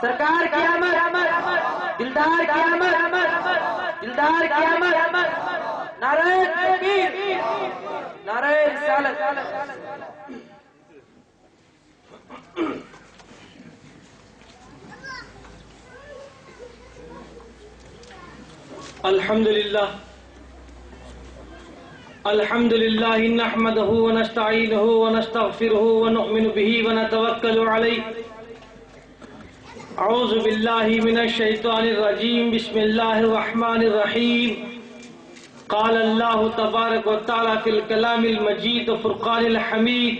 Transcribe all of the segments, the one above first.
سرکار کی آمد، دلدار کی آمد، دلدار کی آمد، نعرہ تکبیر، نعرہ رسالت۔ الحمد للہ نحمده ونستعینه ونستغفره ونؤمن به ونتوکل علیہ۔ اعوذ باللہ من الشیطان الرجیم، بسم اللہ الرحمن الرحیم۔ قال اللہ تبارک وتعالی فی الکلام المجید وفرقان الحمید،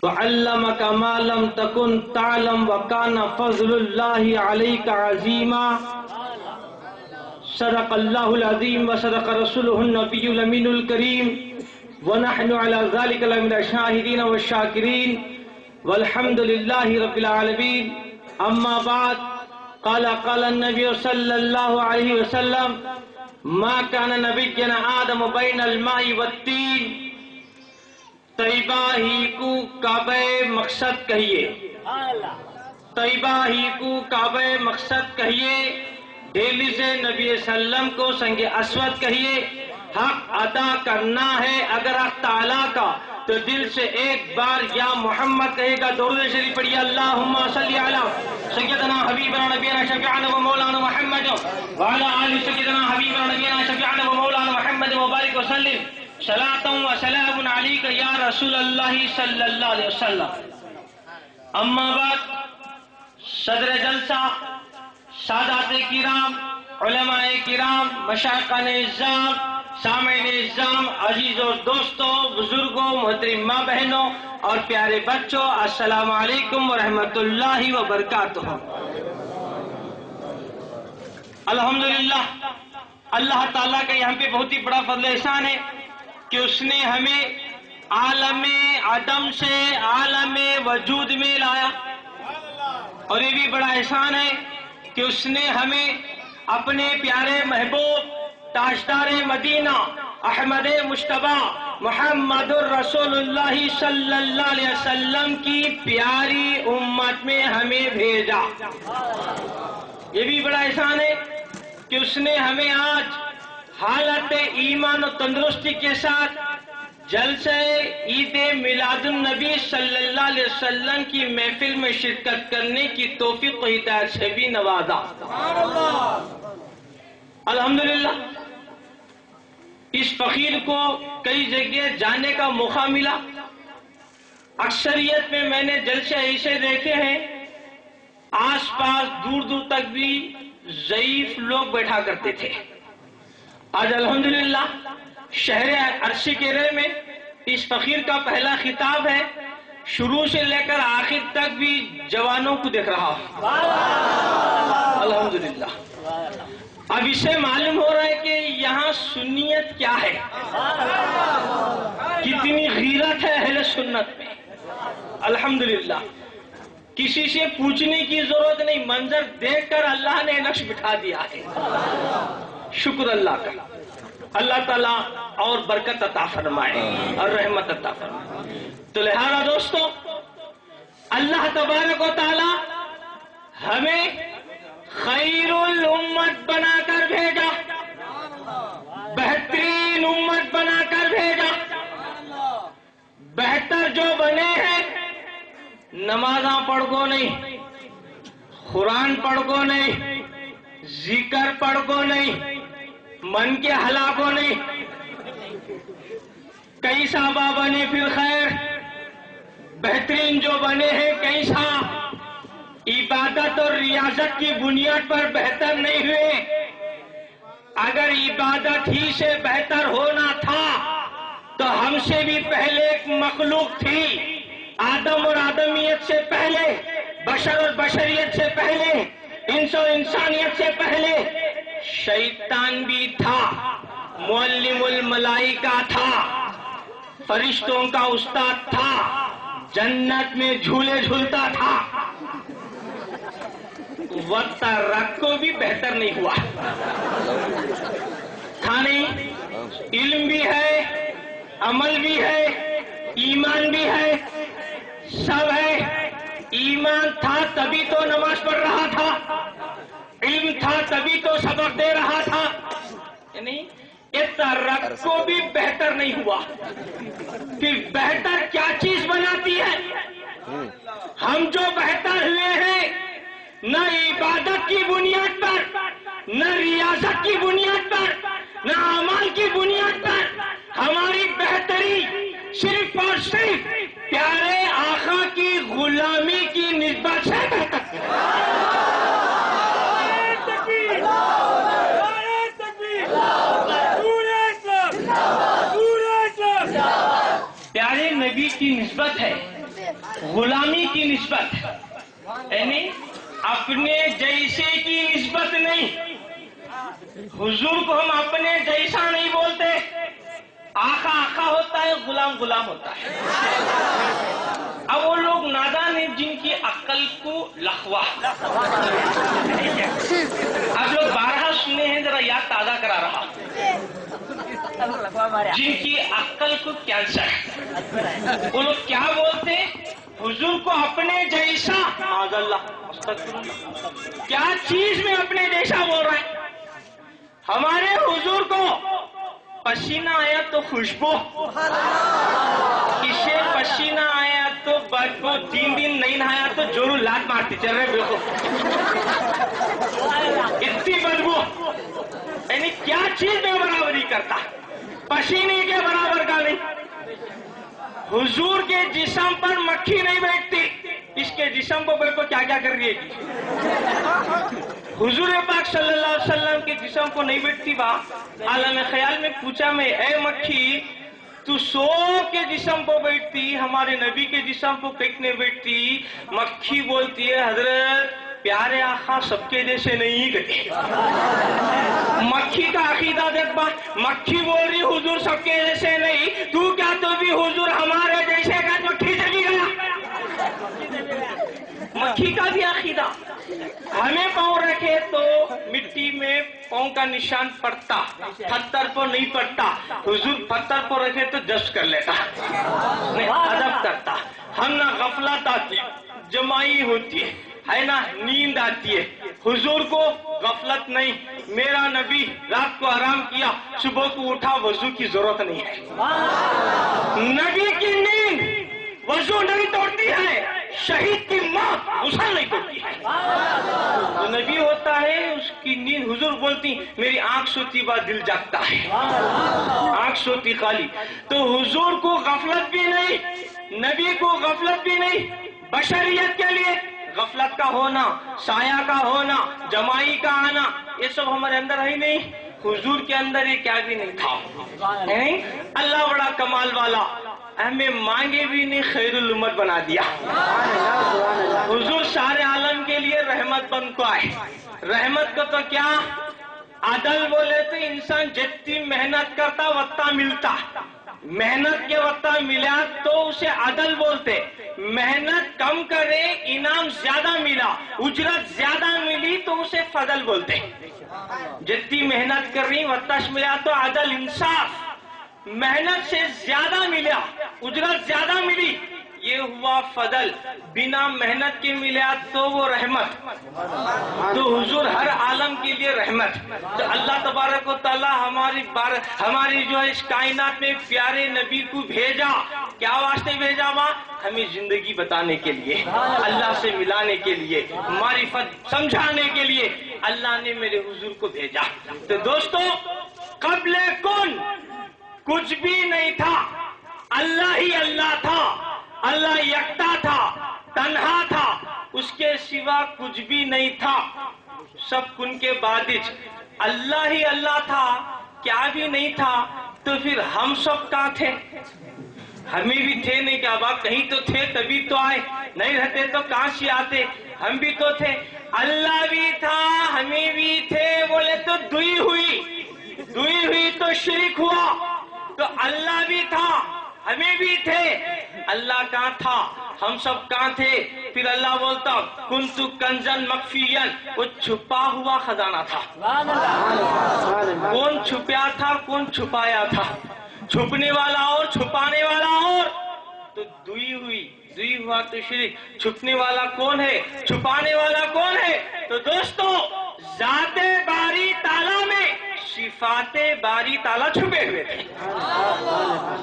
وعلمک ما لم تکن تعلم وکان فضل اللہ علیک عظیما۔ صدق اللہ العظیم وصدق رسولہ النبی الامین الکریم، ونحن علی ذلک لمن الشاہدین والشاکرین، والحمد للہ رب العالمین۔ اما بعد، قال النبی صلی اللہ علیہ وسلم، ما کان نبینا آدم بین الماء والتین۔ طیبہ ہی کو کعبہ مقصد کہیے، طیبہ ہی کو کعبہ مقصد کہیے، دہلی سے نبی وسلم کو سنگ اسود کہیے۔ حق ادا کرنا ہے اگر حق تعالیٰ کا تو دل سے ایک بار یا محمد کہے گا۔ درود شریف پڑھیے، اللہم صلی علی سیدنا حبیبنا نبینا شفیعنا و مولانا محمد وعلی آل سیدنا حبیبنا نبینا شفیعنا و مولانا محمد مبارک وسلم، صلاۃ و سلام علیک یا رسول اللہ صلی اللہ علیہ وسلم۔ اما بعد، صدر جلسہ، سادات کرام، علماء کرام، مشائخان اعظام، سامعین اعظام، عزیز اور دوستوں، بزرگوں، محترم ماں بہنوں اور پیارے بچوں، السلام علیکم ورحمۃ اللہ وبرکاتہ۔ الحمدللہ، اللہ تعالیٰ کا یہاں پہ بہت ہی بڑا فضل احسان ہے کہ اس نے ہمیں عالم عدم سے عالم وجود میں لایا، اور یہ بھی بڑا احسان ہے کہ اس نے ہمیں اپنے پیارے محبوب تاجدار مدینہ احمد مجتبی محمد الرسول اللہ صلی اللہ علیہ وسلم کی پیاری امت میں ہمیں بھیجا۔ یہ بھی بڑا احسان ہے کہ اس نے ہمیں آج حالت ایمان و تندرستی کے ساتھ جلسہ عید میلاد النبی صلی اللہ علیہ وسلم کی محفل میں شرکت کرنے کی توفیق و ہدایت سے بھی نوازا۔ الحمدللہ، اس فقیر کو کئی جگہ جانے کا موقع ملا۔ اکثریت میں نے جلسے ایسے دیکھے ہیں، آس پاس دور دور تک بھی ضعیف لوگ بیٹھا کرتے تھے۔ آج الحمدللہ شہر عرشی کیرے میں اس فقیر کا پہلا خطاب ہے، شروع سے لے کر آخر تک بھی جوانوں کو دیکھ رہا ہوں۔ الحمدللہ، اب اسے معلوم ہو رہا ہے کہ یہاں سنیت کیا ہے، کتنی غیرت ہے اہل سنت میں۔ الحمدللہ، کسی سے پوچھنے کی ضرورت نہیں، منظر دیکھ کر اللہ نے نقش بٹھا دیا ہے۔ شکر اللہ کا، اللہ تعالیٰ اور برکت عطا فرمائے اور رحمت عطا فرمائے۔ تو لہذا دوستو، اللہ تبارک و تعالیٰ ہمیں خیر الامت بنا کر بھیجا، بہترین امت بنا کر بھیجا۔ بہتر جو بنے ہیں، نمازاں پڑھ کو نہیں، قرآن پڑھ کو نہیں، ذکر پڑھ کو نہیں، من کے ہلاک کو نہیں، کیسا بنے پھر خیر۔ بہترین جو بنے ہیں کیسا عبادت اور ریاضت کی بنیاد پر بہتر نہیں ہوئے۔ اگر عبادت ہی سے بہتر ہونا تھا تو ہم سے بھی پہلے ایک مخلوق تھی، آدم اور آدمیت سے پہلے، بشر اور بشریت سے پہلے، انس و انسانیت سے پہلے شیطان بھی تھا، معلم الملائکہ تھا، فرشتوں کا استاد تھا، جنت میں جھولے جھولتا تھا۔ وقت رکھ کو بھی بہتر نہیں ہوا تھا، نہیں، علم بھی ہے، عمل بھی ہے، ایمان بھی ہے، سب ہے۔ ایمان تھا تبھی تو نماز پڑھ رہا تھا، علم تھا تبھی تو سبق دے رہا تھا، یعنی یہ ترقی بھی بہتر نہیں ہوا. پھر بہتر کیا چیز بناتی ہے؟ ہم جو بہتر ہوئے ہیں نہ عبادت کی بنیاد پر، نہ ریاضت کی بنیاد پر، نہ اعمال کی بنیاد پر، ہماری بہتری صرف اور صرف پیارے آقا کی غلامی کی نسبت سے بہتر ہے. پیارے نبی کی نسبت ہے، غلامی کی نسبت، یعنی اپنے جیسے کی نسبت نہیں. حضور کو ہم اپنے جیسا نہیں بولتے. آقا آقا ہوتا ہے، غلام غلام ہوتا ہے. اب وہ لوگ نادان ہیں جن کی عقل کو لخوا. اب لوگ 12 سنے ہیں، ذرا یاد تازہ کرا رہا. جن کی عقل کو کینسر، وہ لوگ کیا بولتے؟ حضور کو اپنے جیسا. معاذ اللہ، کیا چیز میں اپنے جیسا بول رہے ہیں؟ ہمارے حضور کو پسینہ آیا تو خوشبو، کسے پسینہ آیا تو بدبو، 3 دن نہیں نہایا تو جورو لات مارتی چل رہے بالکل. اتنی بدبو، یعنی کیا چیز میں برابری کرتا؟ پسینے کے برابر کا نہیں. حضور کے جسم پر مکھی نہیں بیٹھتی، اس کے جسم کو بالکل کیا کیا کر رہی ہے. حضور پاک صلی اللہ علیہ وسلم کے جسم کو نہیں بیٹھتی. عالم خیال میں پوچھا میں، اے مکھی تو سو کے جسم کو بیٹھتی، ہمارے نبی کے جسم کو کتنے بیٹھتی؟ مکھی بولتی ہے حضرت پیارے آقا سب کے جیسے نہیں گئے. مکھی کا عقیدہ دیکھ با، مکھی بول رہی حضور سب کے جیسے نہیں، تو کیا تو بھی حضور ہمارے جیسے کا؟ مکھی چلی گیا. مکھی کا بھی عقیدہ. ہمیں پاؤں رکھے تو مٹی میں پاؤں کا نشان پڑتا، پتھر پر نہیں پڑتا. حضور پتھر پر رکھے تو جذب کر لیتا، نہیں ادب کرتا. ہم نہ غفلت آتی، جمائی ہوتی ہے نا، نیند آتی ہے. حضور کو غفلت نہیں. میرا نبی رات کو آرام کیا، صبح کو اٹھا، وضو کی ضرورت نہیں ہے. نبی کی نیند وضو نہیں توڑتی ہے، شہید کی موت غسل نہیں توڑتی ہے. جو نبی ہوتا ہے اس کی نیند، حضور بولتی میری آنکھ سوتی بعد دل جاگتا ہے، آنکھ سوتی خالی. تو حضور کو غفلت بھی نہیں، نبی کو غفلت بھی نہیں. بشریت کے لیے غفلت کا ہونا، سایہ کا ہونا، جمائی کا آنا، یہ سب ہمارے اندر ہے ہی نہیں. حضور کے اندر یہ کیا بھی نہیں تھا. اللہ بڑا کمال والا، ہمیں مانگے بھی نہیں خیر الامت بنا دیا. حضور سارے عالم کے لیے رحمت بن کو آئے. رحمت کو تو کیا عدل بولے تو انسان جتنی محنت کرتا وقتا ملتا. محنت کے وقت ملا تو اسے عدل بولتے. محنت کم کرے انعام زیادہ ملا، اجرت زیادہ ملی تو اسے فضل بولتے. جتنی محنت کر رہی وقت ملا تو عدل انصاف. محنت سے زیادہ ملا، اجرت زیادہ ملی، یہ ہوا فضل. بنا محنت کے ملا تو وہ رحمت. تو حضور ہر عالم کے لیے رحمت. تو اللہ تبارک و تعالی ہماری جو ہے اس کائنات میں پیارے نبی کو بھیجا. کیا واسطے بھیجا؟ ہمیں زندگی بتانے کے لیے، اللہ سے ملانے کے لیے، معرفت سمجھانے کے لیے اللہ نے میرے حضور کو بھیجا. تو دوستو قبل کن کچھ بھی نہیں تھا، اللہ ہی اللہ تھا. اللہ یکتا تھا، تنہا تھا، اس کے سوا کچھ بھی نہیں تھا. سب کن کے بعد اللہ ہی اللہ تھا، کیا بھی نہیں تھا. تو پھر ہم سب کہاں تھے؟ ہمیں بھی تھے نہیں کیا بات؟ کہیں تو تھے تبھی تو آئے، نہیں رہتے تو کہاں سے آتے؟ ہم بھی تو تھے. اللہ بھی تھا، ہمیں بھی تھے. بولے تو دوئی ہوئی تو شرک ہوا. تو اللہ بھی تھا، ہمیں بھی تھے. اللہ کہاں تھا؟ ہم سب کہاں تھے؟ پھر اللہ بولتا کنتو کنزن مخفیًا، وہ چھپا ہوا خزانہ تھا. کون چھپیا تھا، کون چھپایا تھا؟ چھپنے والا اور چھپانے والا اور. تو دوئی ہوئی دوئی ہوا تو شرک. چھپنے والا کون ہے؟ چھپانے والا کون ہے؟ تو دوستو ذات باری تعالیٰ میں صفات باری تعالیٰ چھپے ہوئے تھے.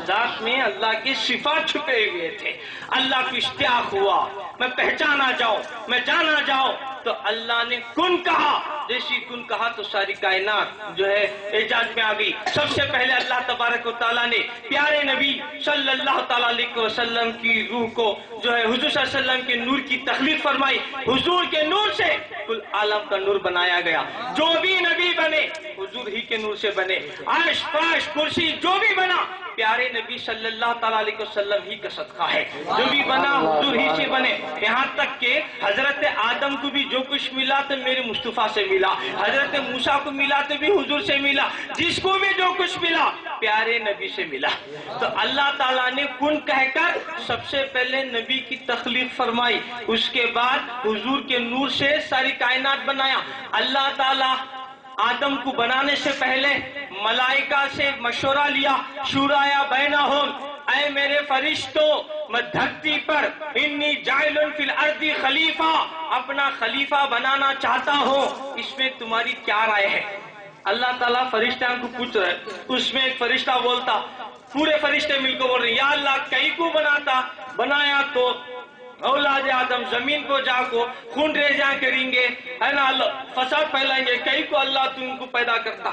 ذات میں اللہ کی صفات چھپے ہوئے تھے. اللہ کو اشتیاق ہوا میں پہچانا جاؤں، میں جانا جاؤں، تو اللہ نے کن کہا. جیسی کن کہا تو ساری کائنات جو ہے ایجاد میں آ گئی. سب سے پہلے اللہ تبارک و تعالیٰ نے پیارے نبی صلی اللہ تعالیٰ علیہ وسلم کی روح کو جو ہے حضور صلی اللہ علیہ وسلم کے نور کی تخلیق فرمائی. حضور کے نور سے کل عالم کا نور بنایا گیا. جو بھی نبی بنے حضور ہی کے نور سے بنے. عرش فرش کرسی جو بھی بنا پیارے نبی صلی اللہ تعالیٰ علیہ وسلم ہی کا صدقہ ہے. جو بھی بنا حضور ہی سے بنے. یہاں تک کہ حضرت آدم کو بھی جو کچھ ملا تو میرے مصطفیٰ سے ملا. حضرت موسیٰ کو ملا تو بھی حضور سے ملا. جس کو بھی جو کچھ ملا پیارے نبی سے ملا. تو اللہ تعالیٰ نے کن کہہ کر سب سے پہلے نبی کی تخلیق فرمائی. اس کے بعد حضور کے نور سے ساری کائنات بنایا. اللہ تعالیٰ آدم کو بنانے سے پہلے ملائکہ سے مشورہ لیا. شورا بینہم، اے میرے فرشتوں میں دھرتی پر انی جاعل فی الارض خلیفہ، اپنا خلیفہ بنانا چاہتا ہوں، اس میں تمہاری کیا رائے ہے؟ اللہ تعالیٰ فرشتوں کو پوچھ رہے. اس میں ایک فرشتہ بولتا، پورے فرشتے مل کو بول رہے یا اللہ کئی کو بنایا تو اولاد آدم زمین کو جا کو خون ریزیاں کریں گے، ہے نا، فساد پھیلائیں گے. کئی کو اللہ تم کو پیدا کرتا.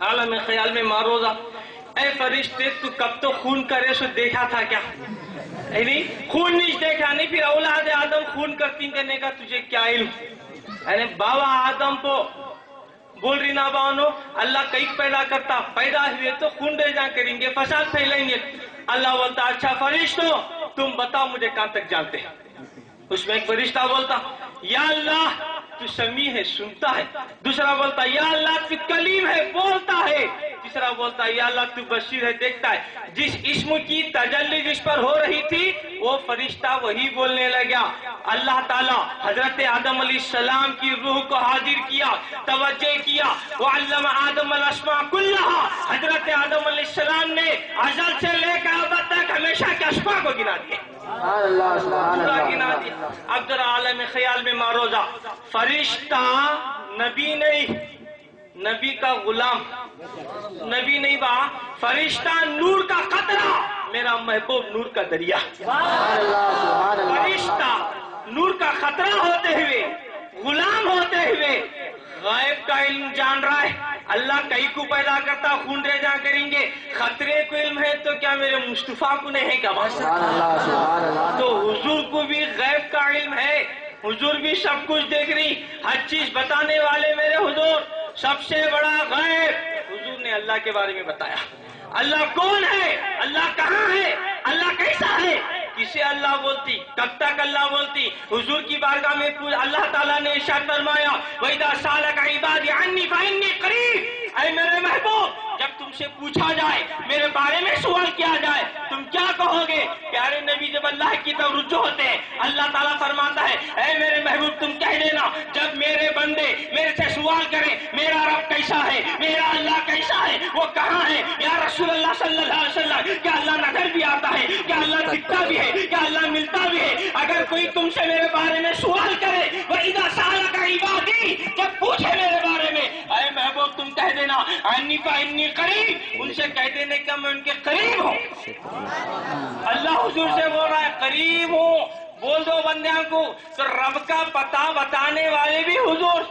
عالم خیال میں ماروزہ، اے فرشتے تو کب تو خون کرے سو دیکھا تھا کیا؟ نہیں خون نہیں دیکھا نہیں، پھر اولاد آدم خون کرتی کرنے کا تجھے کیا علم؟ یعنی بابا آدم کو بول رہی نا بانو اللہ کئی پیدا کرتا، پیدا ہوئے تو خون ریزیاں کریں گے، فساد پھیلائیں گے. اللہ بولتا اچھا فرشتوں تم بتاؤ مجھے کہاں تک جانتے ہیں. اس میں ایک فرشتہ بولتا یا اللہ تو سمیع ہے، سنتا ہے. دوسرا بولتا یا اللہ تو کلیم ہے، بولتا ہے. تیسرا بولتا یا اللہ تو بصیر ہے، دیکھتا ہے. جس اسم کی تجلی جس پر ہو رہی تھی وہ فرشتہ وہی بولنے لگا. اللہ تعالیٰ حضرت آدم علیہ السلام کی روح کو حاضر کیا، توجہ کیا. وعلم آدم الاسماء کلہا، حضرت آدم علیہ السلام نے ازل سے لے کر اب تک ہمیشہ کے اسماء کو گنا دیا. اب ذرا عالم خیال میں ماروزہ، فرشتہ نبی نہیں، نبی کا غلام، نبی نہیں با فرشتہ نور کا قطرہ، میرا محبوب نور کا دریا. فرشتہ نور کا خطرہ ہوتے ہوئے، غلام ہوتے ہوئے غائب کا علم جان رہا ہے. اللہ کئی کو پیدا کرتا، خون ریزیاں کریں گے. خطرے کو علم ہے تو کیا میرے مصطفیٰ کو نہیں ہے کیا؟ تو حضور کو بھی غیب کا علم ہے. حضور بھی سب کچھ دیکھ رہی، ہر چیز بتانے والے میرے حضور. سب سے بڑا غیب حضور نے اللہ کے بارے میں بتایا. اللہ کون ہے، اللہ کہاں ہے، اللہ کیسا ہے، کسے اللہ بولتی، کب تک اللہ بولتی. حضور کی بارگاہ میں اللہ تعالیٰ نے ارشاد فرمایا وَإِذَا سَأَلَكَ عِبَادِي عَنِّي فَإِنِّي قَرِيبٌ، اے میرے محبوب جب تم سے پوچھا جائے، میرے بارے میں سوال کیا جائے، تم کیا کہو گے؟ پیارے نبی جب اللہ کی طرف رجوع ہوتے ہیں اللہ تعالیٰ فرماتا ہے اے میرے محبوب تم کہہ دینا جب میرے بندے میرے سے سوال کریں میرا رب کیسا ہے، میرا اللہ کیسا ہے، وہ کہاں ہے، یا رسول اللہ صلی اللہ علیہ وسلم کیا اللہ نظر بھی آتا ہے، کیا اللہ دکھتا بھی ہے، کیا اللہ ملتا بھی ہے؟ اگر کوئی تم سے میرے بارے میں سوال کرے وَإِذَا سَأَلَكَ عِبَادِي، جب پوچھے میرے بارے میں اے محبوب تم کہہ دینا عَنِّي فَإِنِّي قریب، ان سے کہہ دینے کا میں ان کے قریب ہوں. اللہ حضور سے بول رہا ہے قریب ہوں، بول دو بندیاں کو. تو رب کا پتہ بتانے والے بھی حضور.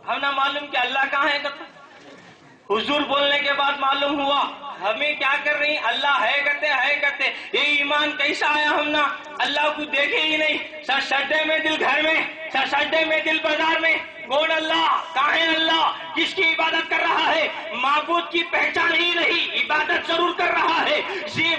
ہم نہ معلوم کہ اللہ کہاں ہے، حضور بولنے کے بعد معلوم ہوا. ہمیں کیا کر رہی، اللہ ہے کہتے یہ ایمان کیسا آیا؟ ہم نہ اللہ کو دیکھے ہی نہیں. سجدے میں دل گھر میں، سجدے میں دل بازار میں. کون اللہ، کہاں ہے اللہ، کس کی عبادت کر رہا ہے؟ معبود کی پہچان ہی نہیں، عبادت ضرور کر رہا ہے.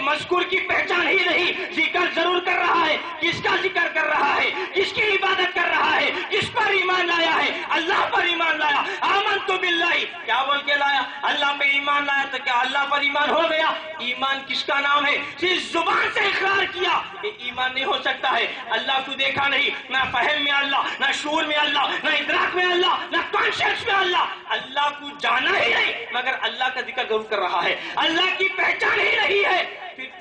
مذکور کی پہچان ہی نہیں، ذکر ضرور کر رہا ہے. کس کا ذکر کر رہا ہے، کس کی عبادت کر رہا ہے، کس پر ایمان لایا ہے؟ اللہ پر ایمان لایا. آمنت باللہ، کیا بول کے لایا؟ اللہ پہ ایمان لایا. تو کیا اللہ پر ایمان ہو گیا؟ ایمان کس کا نام ہے؟ صرف زبان سے اقرار کیا یہ ایمان نہیں ہو سکتا ہے. اللہ کو دیکھا نہیں، نہ فہم میں اللہ، نہ شعور میں اللہ، نہ ادراک میں اللہ، نہ کانشیس میں اللہ. اللہ کو جانا ہی نہیں مگر اللہ کا ذکر ضرور کر رہا ہے، اللہ کی پہچان ہی نہیں ہے. پھر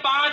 5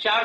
4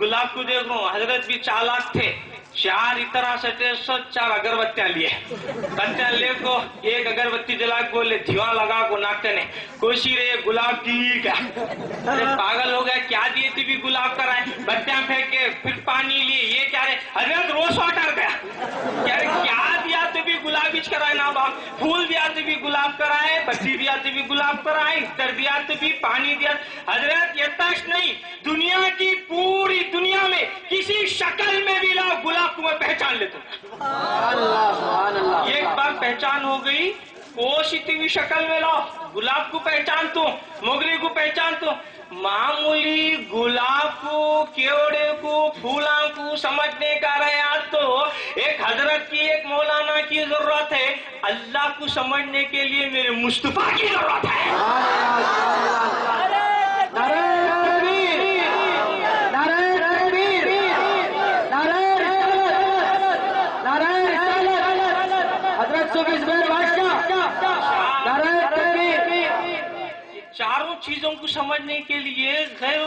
گلاب کو دیکھ رہا ہوں. حضرت بھی چالاک تھے، 4 طرح سے 4 اگربتیاں لیے، بتیاں لے کو ایک اگربتی جلا کے بولے دھیواں لگا کو ناکتے نے کوشی رہے گلاب کی کیا. ارے پاگل ہو گیا، کیا دیے تھی بھی گلاب کرائے، بتیاں پھینکے پھر پانی لیے، یہ کیا رہے حضرت روز واٹر گیا، کیا دیا تو بھی گلابیچ کرائے نا باپ، پھول دیا تو بھی گلاب کرائے، بتی دیا تو بھی گلاب کرائے، اتر دیا تو بھی پانی دیا. حضرت یہ تک نہیں، دنیا کی پوری دنیا میں کسی شکل میں بھی لاؤ گلاب کو میں پہچان لیتا ہوں. ایک بار پہچان ہو گئی، کوشتی ہوئی شکل میں لاؤ گلاب کو پہچان تو، موگری کو پہچان تو. معمولی گلاب کو، کیوڑے کو، پھولاں کو سمجھنے کا رہا تو ایک حضرت کی، ایک مولانا کی ضرورت ہے. اللہ کو سمجھنے کے لیے میرے مصطفیٰ کی ضرورت ہے. چاروں چیزوں کو سمجھنے کے لیے غیر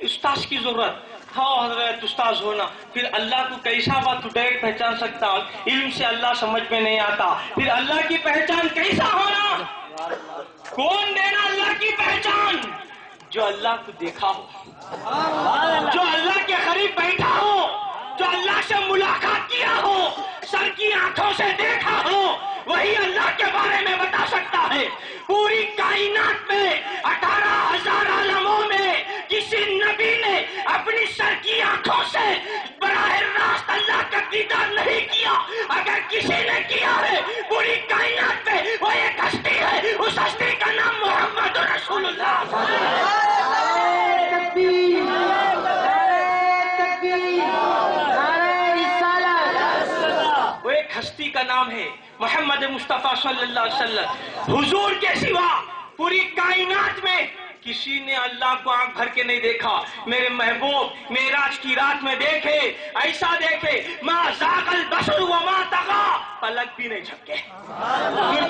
استاذ کی ضرورت. ہاں حضرت استاذ ہونا، پھر اللہ کو کیسا بات تو ڈائریکٹ پہچان سکتا، علم سے اللہ سمجھ میں نہیں آتا. پھر اللہ کی پہچان کیسا ہونا، کون دینا اللہ کی پہچان؟ جو اللہ کو دیکھا ہو، جو اللہ کے قریب بیٹھا ہو، جو اللہ سے ملاقات کیا ہو، سر کی آنکھوں سے دیکھا ہو، وہی اللہ کے بارے میں بتا سکتا ہے. پوری کائنات میں 18,000 عالموں میں کسی نبی نے اپنی سر کی آنکھوں سے براہ راست اللہ کا دیدار نہیں کیا. اگر کسی نے کیا ہے پوری کائنات میں وہ ایک ہستی ہے، اس ہستی کا نام محمد رسول اللہ. وہ ایک ہستی کا نام ہے محمد مصطفیٰ صلی اللہ علیہ وسلم. حضور کے سوا پوری کائنات میں کسی نے اللہ کو آنکھ بھر کے نہیں دیکھا. میرے محبوب معراج کی رات میں دیکھے، ایسا دیکھے ما ذاق البصر وما طغى، پلک بھی نہیں جھپکے،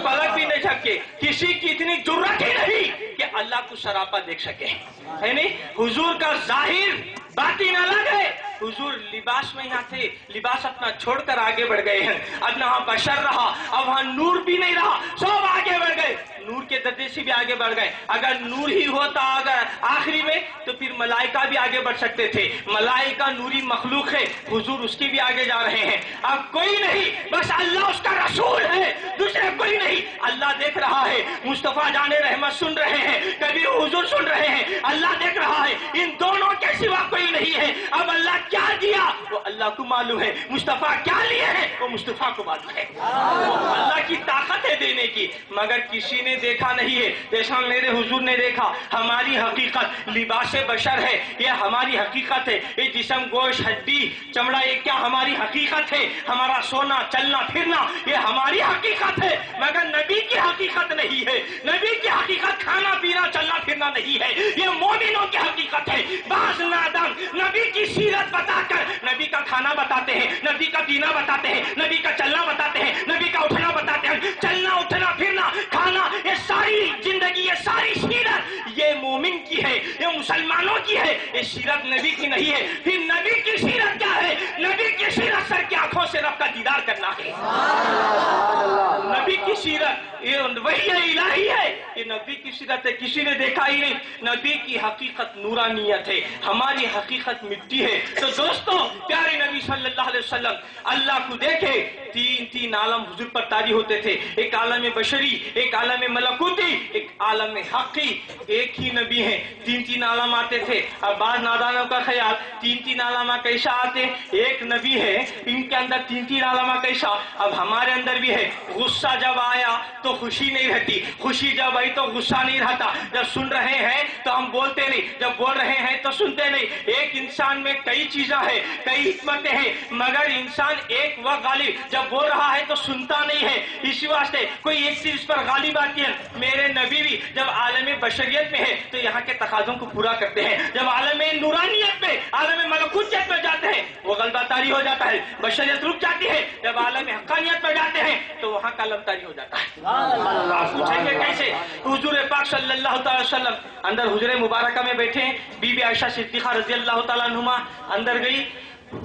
پلک بھی نہیں جھپکے. کسی کی اتنی جرت ہی نہیں کہ اللہ کو سراپا دیکھ سکے، ہے نہیں. حضور کا ظاہر باطن الگ ہے. حضور لباس میں یہاں تھے، لباس اپنا چھوڑ کر آگے بڑھ گئے ہیں. اب نہ وہاں بشر رہا، اب وہاں نور بھی نہیں رہا، سب آگے بڑھ گئے، نور کے درجے سے بھی آگے بڑھ گئے. اگر نور ہی ہوتا اگر آخری میں تو پھر ملائکہ بھی آگے بڑھ سکتے تھے. ملائکہ نوری مخلوق ہے، حضور اس کی بھی آگے جا رہے ہیں. اب کوئی نہیں، بس اللہ اس کا رسول ہے، دوسرے کوئی نہیں. اللہ دیکھ رہا ہے، مصطفیٰ جان رحمت سن رہے ہیں، کبھی حضور سن رہے ہیں، اللہ دیکھ رہا ہے. ان دونوں کے سوا کوئی نہیں ہے. اب اللہ کیا دیا وہ اللہ کو معلوم ہے، مصطفیٰ کیا لیے ہیں وہ مصطفیٰ کو معلوم ہے. اللہ کی طاقت ہے دینے کی، مگر کسی نے دیکھا نہیں ہے. جیسا میرے حضور نے دیکھا. ہماری حقیقت لباس بشر ہے، یہ ہماری حقیقت ہے. یہ جسم گوشت ہڈی چمڑا یہ کیا ہماری حقیقت ہے. ہمارا سونا چلنا پھرنا یہ ہماری حقیقت ہے، مگر نبی کی حقیقت نہیں ہے. نبی کی حقیقت کھانا پینا چلنا پھرنا نہیں ہے، یہ مومنوں کی حقیقت ہے. بعض نادان نبی کی سیرت بتا کر نبی کا کھانا بتاتے ہیں، نبی کا پینا بتاتے ہیں، نبی کا چلنا بتاتے ہیں، نبی کا اٹھنا بتاتے ہیں. چلنا اٹھنا پھرنا کھانا یہ ساری زندگی، یہ ساری سیرت یہ مومن کی ہے، یہ مسلمانوں کی ہے، یہ سیرت نبی کی نہیں ہے. پھر نبی کی سیرت کیا ہے؟ نبی کی سیرت سر کی آنکھوں سے رب کا دیدار کرنا ہے. نبی کی سیرت یہ وحی الہی ہے، یہ نبی کی سیرت ہے، کسی نے دیکھا ہی نہیں. نبی کی حقیقت نورانیت ہے، ہماری حقیقت مٹی ہے. تو دوستو پیارے نبی صلی اللہ علیہ وسلم اللہ کو دیکھے. 3 عالم حضور پر طاری ہوتے تھے، ایک عالم بشری، ایک عالم ملکوتی، ایک عالم حقی. ایک ہی نبی ہیں، 3 عالم آتے تھے. اب بعض نادانوں کا خیال 3 عالم کیسا آتے، ایک نبی ہے ان کے اندر 3 عالم کیسا. اب ہمارے اندر بھی ہے، غصہ جب آیا تو خوشی نہیں رہتی، خوشی جب آئی تو غصہ نہیں رہتا. جب سن رہے ہیں تو ہم بولتے نہیں، جب بول رہے ہیں تو سنتے نہیں. ایک انسان میں کئی چیزیں ہیں، کئی حکمتیں ہیں، مگر انسان ایک وقت غالب جب بول رہا ہے تو سنتا نہیں ہے. اسی واسطے کوئی ایک چیز پر غالب آتی ہے. میرے نبی بھی نبی جب عالم بشریت میں ہے تو یہاں کے تقاضوں کو پورا کرتے ہیں، جب عالم نورانیت میں، عالم ملکوتیت میں جاتے ہیں وہ غلبہ طاری ہو جاتا ہے، بشریت رک جاتی ہے، جب عالم حقانیت میں جاتے ہیں تو وہاں کا علم طاری ہو جاتا ہے۔ آپ پوچھیں گے کیسے؟ حضور پاک صلی اللہ تعالی وسلم اندر حجرہ مبارکہ میں بیٹھے ہیں، بی بی عائشہ صدیقہ رضی اللہ تعالیٰ عنہما اندر گئی،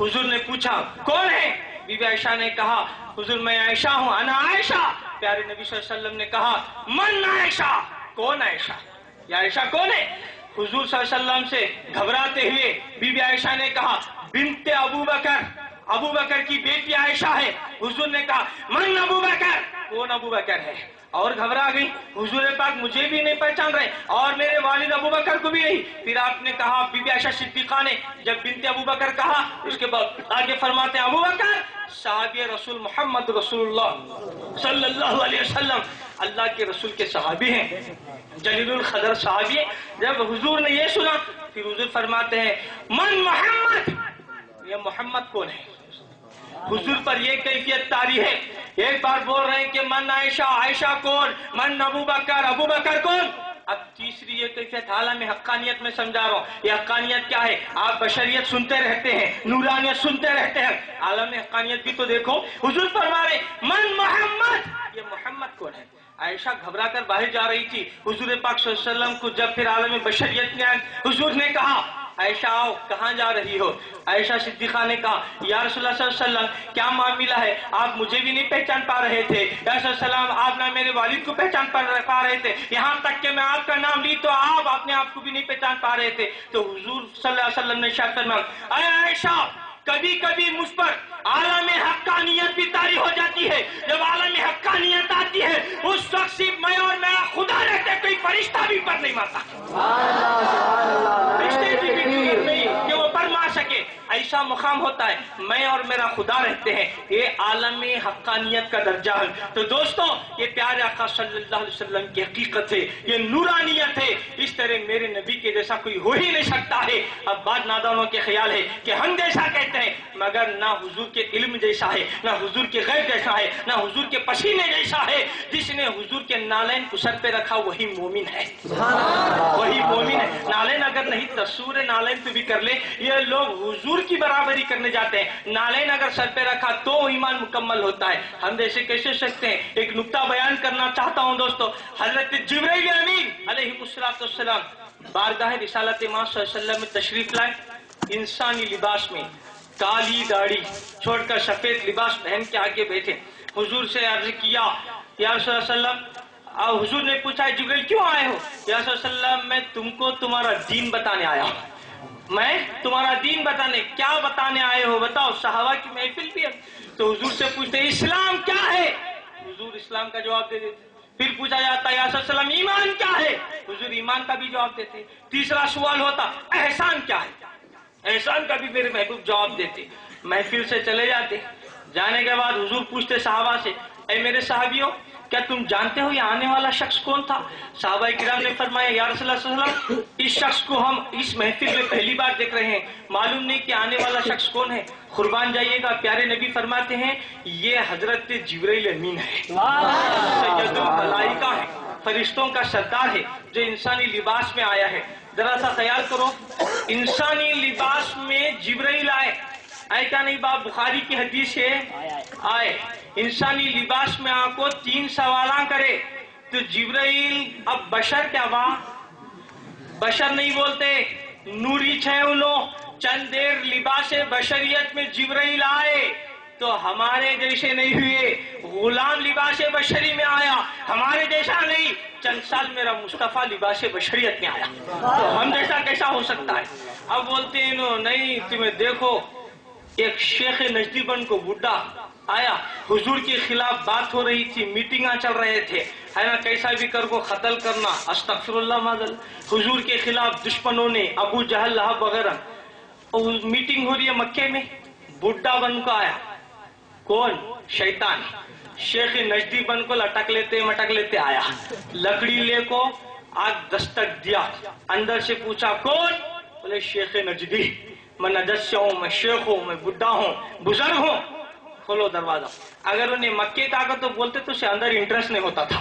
حضور نے پوچھا کون ہے؟ بی بی عائشہ نے کہا حضور میں عائشہ ہوں، انا عائشہ۔ پیارے نبی صلی اللہ علیہ وسلم نے کہا من عائشہ، کون عائشہ؟ یہ عائشہ کون ہے؟ حضور صلی اللہ علیہ وسلم سے گھبراتے ہوئے بی بی عائشہ نے کہا بنت ابو بکر، ابو بکر کی بیٹی عائشہ ہے۔ حضور نے کہا من ابو بکر، کون ابو بکر ہے؟ اور گھبرا گئی، حضور پاک مجھے بھی نہیں پہچان رہے اور میرے والد ابو بکر کو بھی نہیں۔ پھر آپ نے کہا، بی بی عائشہ صدیقہ نے جب بنت ابو بکر کہا، اس کے بعد آگے فرماتے ہیں ابو بکر صحابی رسول محمد رسول اللہ صلی اللہ علیہ وسلم، اللہ کے رسول کے صحابی ہیں، جلیل القدر صحابی ہیں۔ جب حضور نے یہ سنا پھر حضور فرماتے ہیں من محمد، یہ محمد کون ہے؟ حضور پر یہ کیفیت طاری ہے، ایک بار بول رہے ہیں کہ من عائشہ، عائشہ کون؟ من ابو بکر، ابو بکر کون؟ اب تیسری یہ کیفیت عالم حقانیت میں سمجھا رہا ہوں۔ یہ حقانیت کیا ہے؟ آپ بشریت سنتے رہتے ہیں، نورانیت سنتے رہتے ہیں، عالم حقانیت بھی تو دیکھو۔ حضور فرما رہے من محمد، یہ محمد کون ہے؟ عائشہ گھبرا کر باہر جا رہی تھی، حضور پاک صلی اللہ علیہ وسلم کو جب پھر عالم بشریت نے حضور نے کہا عائشہ آؤ، کہاں جا رہی ہو؟ عائشہ صدیقہ نے کہا یا رسول اللہ صلی اللہ علیہ وسلم کیا معاملہ ہے؟ آپ مجھے بھی نہیں پہچان پا رہے تھے، یا رسول اللہ علیہ وسلم آپ نہ میرے والد کو پہچان پا رہے تھے، یہاں تک کہ میں آپ کا نام لی تو آپ اپنے آپ کو بھی نہیں پہچان پا رہے تھے۔ تو حضور صلی اللہ علیہ وسلم نے ارشاد فرمایا اے عائشہ کبھی کبھی مجھ پر عالم حقانیت بھی طاری ہو جاتی ہے، جب عالم حقانیت آتی ہے اس وقت صرف میں اور میرا خدا رہتے، کوئی فرشتہ بھی پر نہیں مارتا، فرشتے بھی نہیں کہ وہ پر مار سکے، ایسا مقام ہوتا ہے میں اور میرا خدا رہتے ہیں، یہ عالم حقانیت کا درجہ ہے۔ تو دوستو یہ پیارے آقا صلی اللہ علیہ وسلم کی حقیقت ہے، یہ نورانیت ہے، اس طرح میرے نبی کے جیسا کوئی ہو ہی نہیں سکتا ہے۔ اب بعض نادانوں کے خیال ہے کہ ہم جیسا کہتے ہیں، مگر نہ حضور کے علم جیسا ہے، نہ حضور کے غیب جیسا ہے، نہ حضور کے پسینے جیسا ہے۔ جس نے حضور کے نالین کو سر پہ رکھا وہی مومن ہے، وہی مومن ہے۔ نالین اگر نہیں تصور نالین پہ بھی کر لے، یہ لوگ حضور کی برابری کرنے جاتے ہیں، نالین اگر سر پہ رکھا تو ایمان مکمل ہوتا ہے۔ ہم جیسے کیسے سکتے ہیں؟ ایک نقطہ بیان کرنا چاہتا ہوں دوستو، حضرت جبرائیل امین علیہ السلام بارگاہ رسالت ماں صلی اللہ علیہ وسلم میں تشریف لائے، انسانی لباس میں، کالی داڑھی چھوڑ کر سفید لباس پہن کے آگے بیٹھے، حضور سے عرض کیا یا رسول اللہ صلی اللہ علیہ وسلم، حضور نے پوچھا جبرائیل کیوں آئے ہو؟ یا رسول اللہ صلی اللہ علیہ وسلم میں تم کو تمہارا دین بتانے آیا ہوں، میں تمہارا دین بتانے، کیا بتانے آئے ہو بتاؤ؟ صحابہ کی محفل بھی ہے تو حضور سے پوچھتے اسلام کیا ہے؟ حضور اسلام کا جواب دے دیتے، پھر پوچھا جاتا یا رسول اللہ علیہ وسلم ایمان کیا ہے؟ حضور ایمان کا بھی جواب دیتے، تیسرا سوال ہوتا احسان کیا ہے؟ احسان کا بھی میرے محبوب جواب دیتے، محفل سے چلے جاتے۔ جانے کے بعد حضور پوچھتے صحابہ سے اے میرے صحابیوں کیا تم جانتے ہو یہ آنے والا شخص کون تھا؟ صحابہ کرام نے فرمایا یا رسول اللہ صلی اللہ علیہ وسلم اس شخص کو ہم اس محفل میں پہلی بار دیکھ رہے ہیں، معلوم نہیں کہ آنے والا شخص کون ہے۔ قربان جائیے گا، پیارے نبی فرماتے ہیں یہ حضرت جبرائیل امین ہے، سید الملائکہ ہے، فرشتوں کا سردار ہے، جو انسانی لباس میں آیا ہے۔ ذرا سا خیال کرو، انسانی لباس میں جبرائیل آئے کیا نہیں؟ باب بخاری کی حدیث ہے آئے انسانی لباس میں آ کو 3 سوالاں کرے تو جبرائیل اب بشر کیا بشر نہیں بولتے، نوری چھے انہوں چند دیر لباس بشریت میں جبرائیل آئے تو ہمارے جیسے نہیں ہوئے، غلام لباس بشری میں آیا، ہمارے جیسا نہیں، چند سال میرا مصطفیٰ لباس بشریت میں آیا، تو ہم جیسا کیسا ہو سکتا ہے؟ اب بولتے ہیں نہیں، تمہیں دیکھو ایک شیخ نجدی بن کو بڈھا آیا، حضور کے خلاف بات ہو رہی تھی، میٹنگاں چل رہے تھے، ہے نا، کیسا بھی کر کو قتل کرنا، استغفر اللہ معذل، حضور کے خلاف دشمنوں نے ابو جہل لہب وغیرہ، میٹنگ ہو رہی ہے مکے میں، بڈھا بن کو آیا، کون؟ شیطان، شیخ نجدی بن کو لٹک لیتے آیا، لکڑی لے کو آگ دستک دیا، اندر سے پوچھا کون؟ بولے شیخ نجدی، میں نجد سے ہوں، میں شیخ ہوں، میں بڈھا ہوں، بزرگ ہوں، کھولو دروازہ۔ اگر انہیں مکے کا آگا تو بولتے تو اسے اندر انٹرسٹ نہیں ہوتا تھا،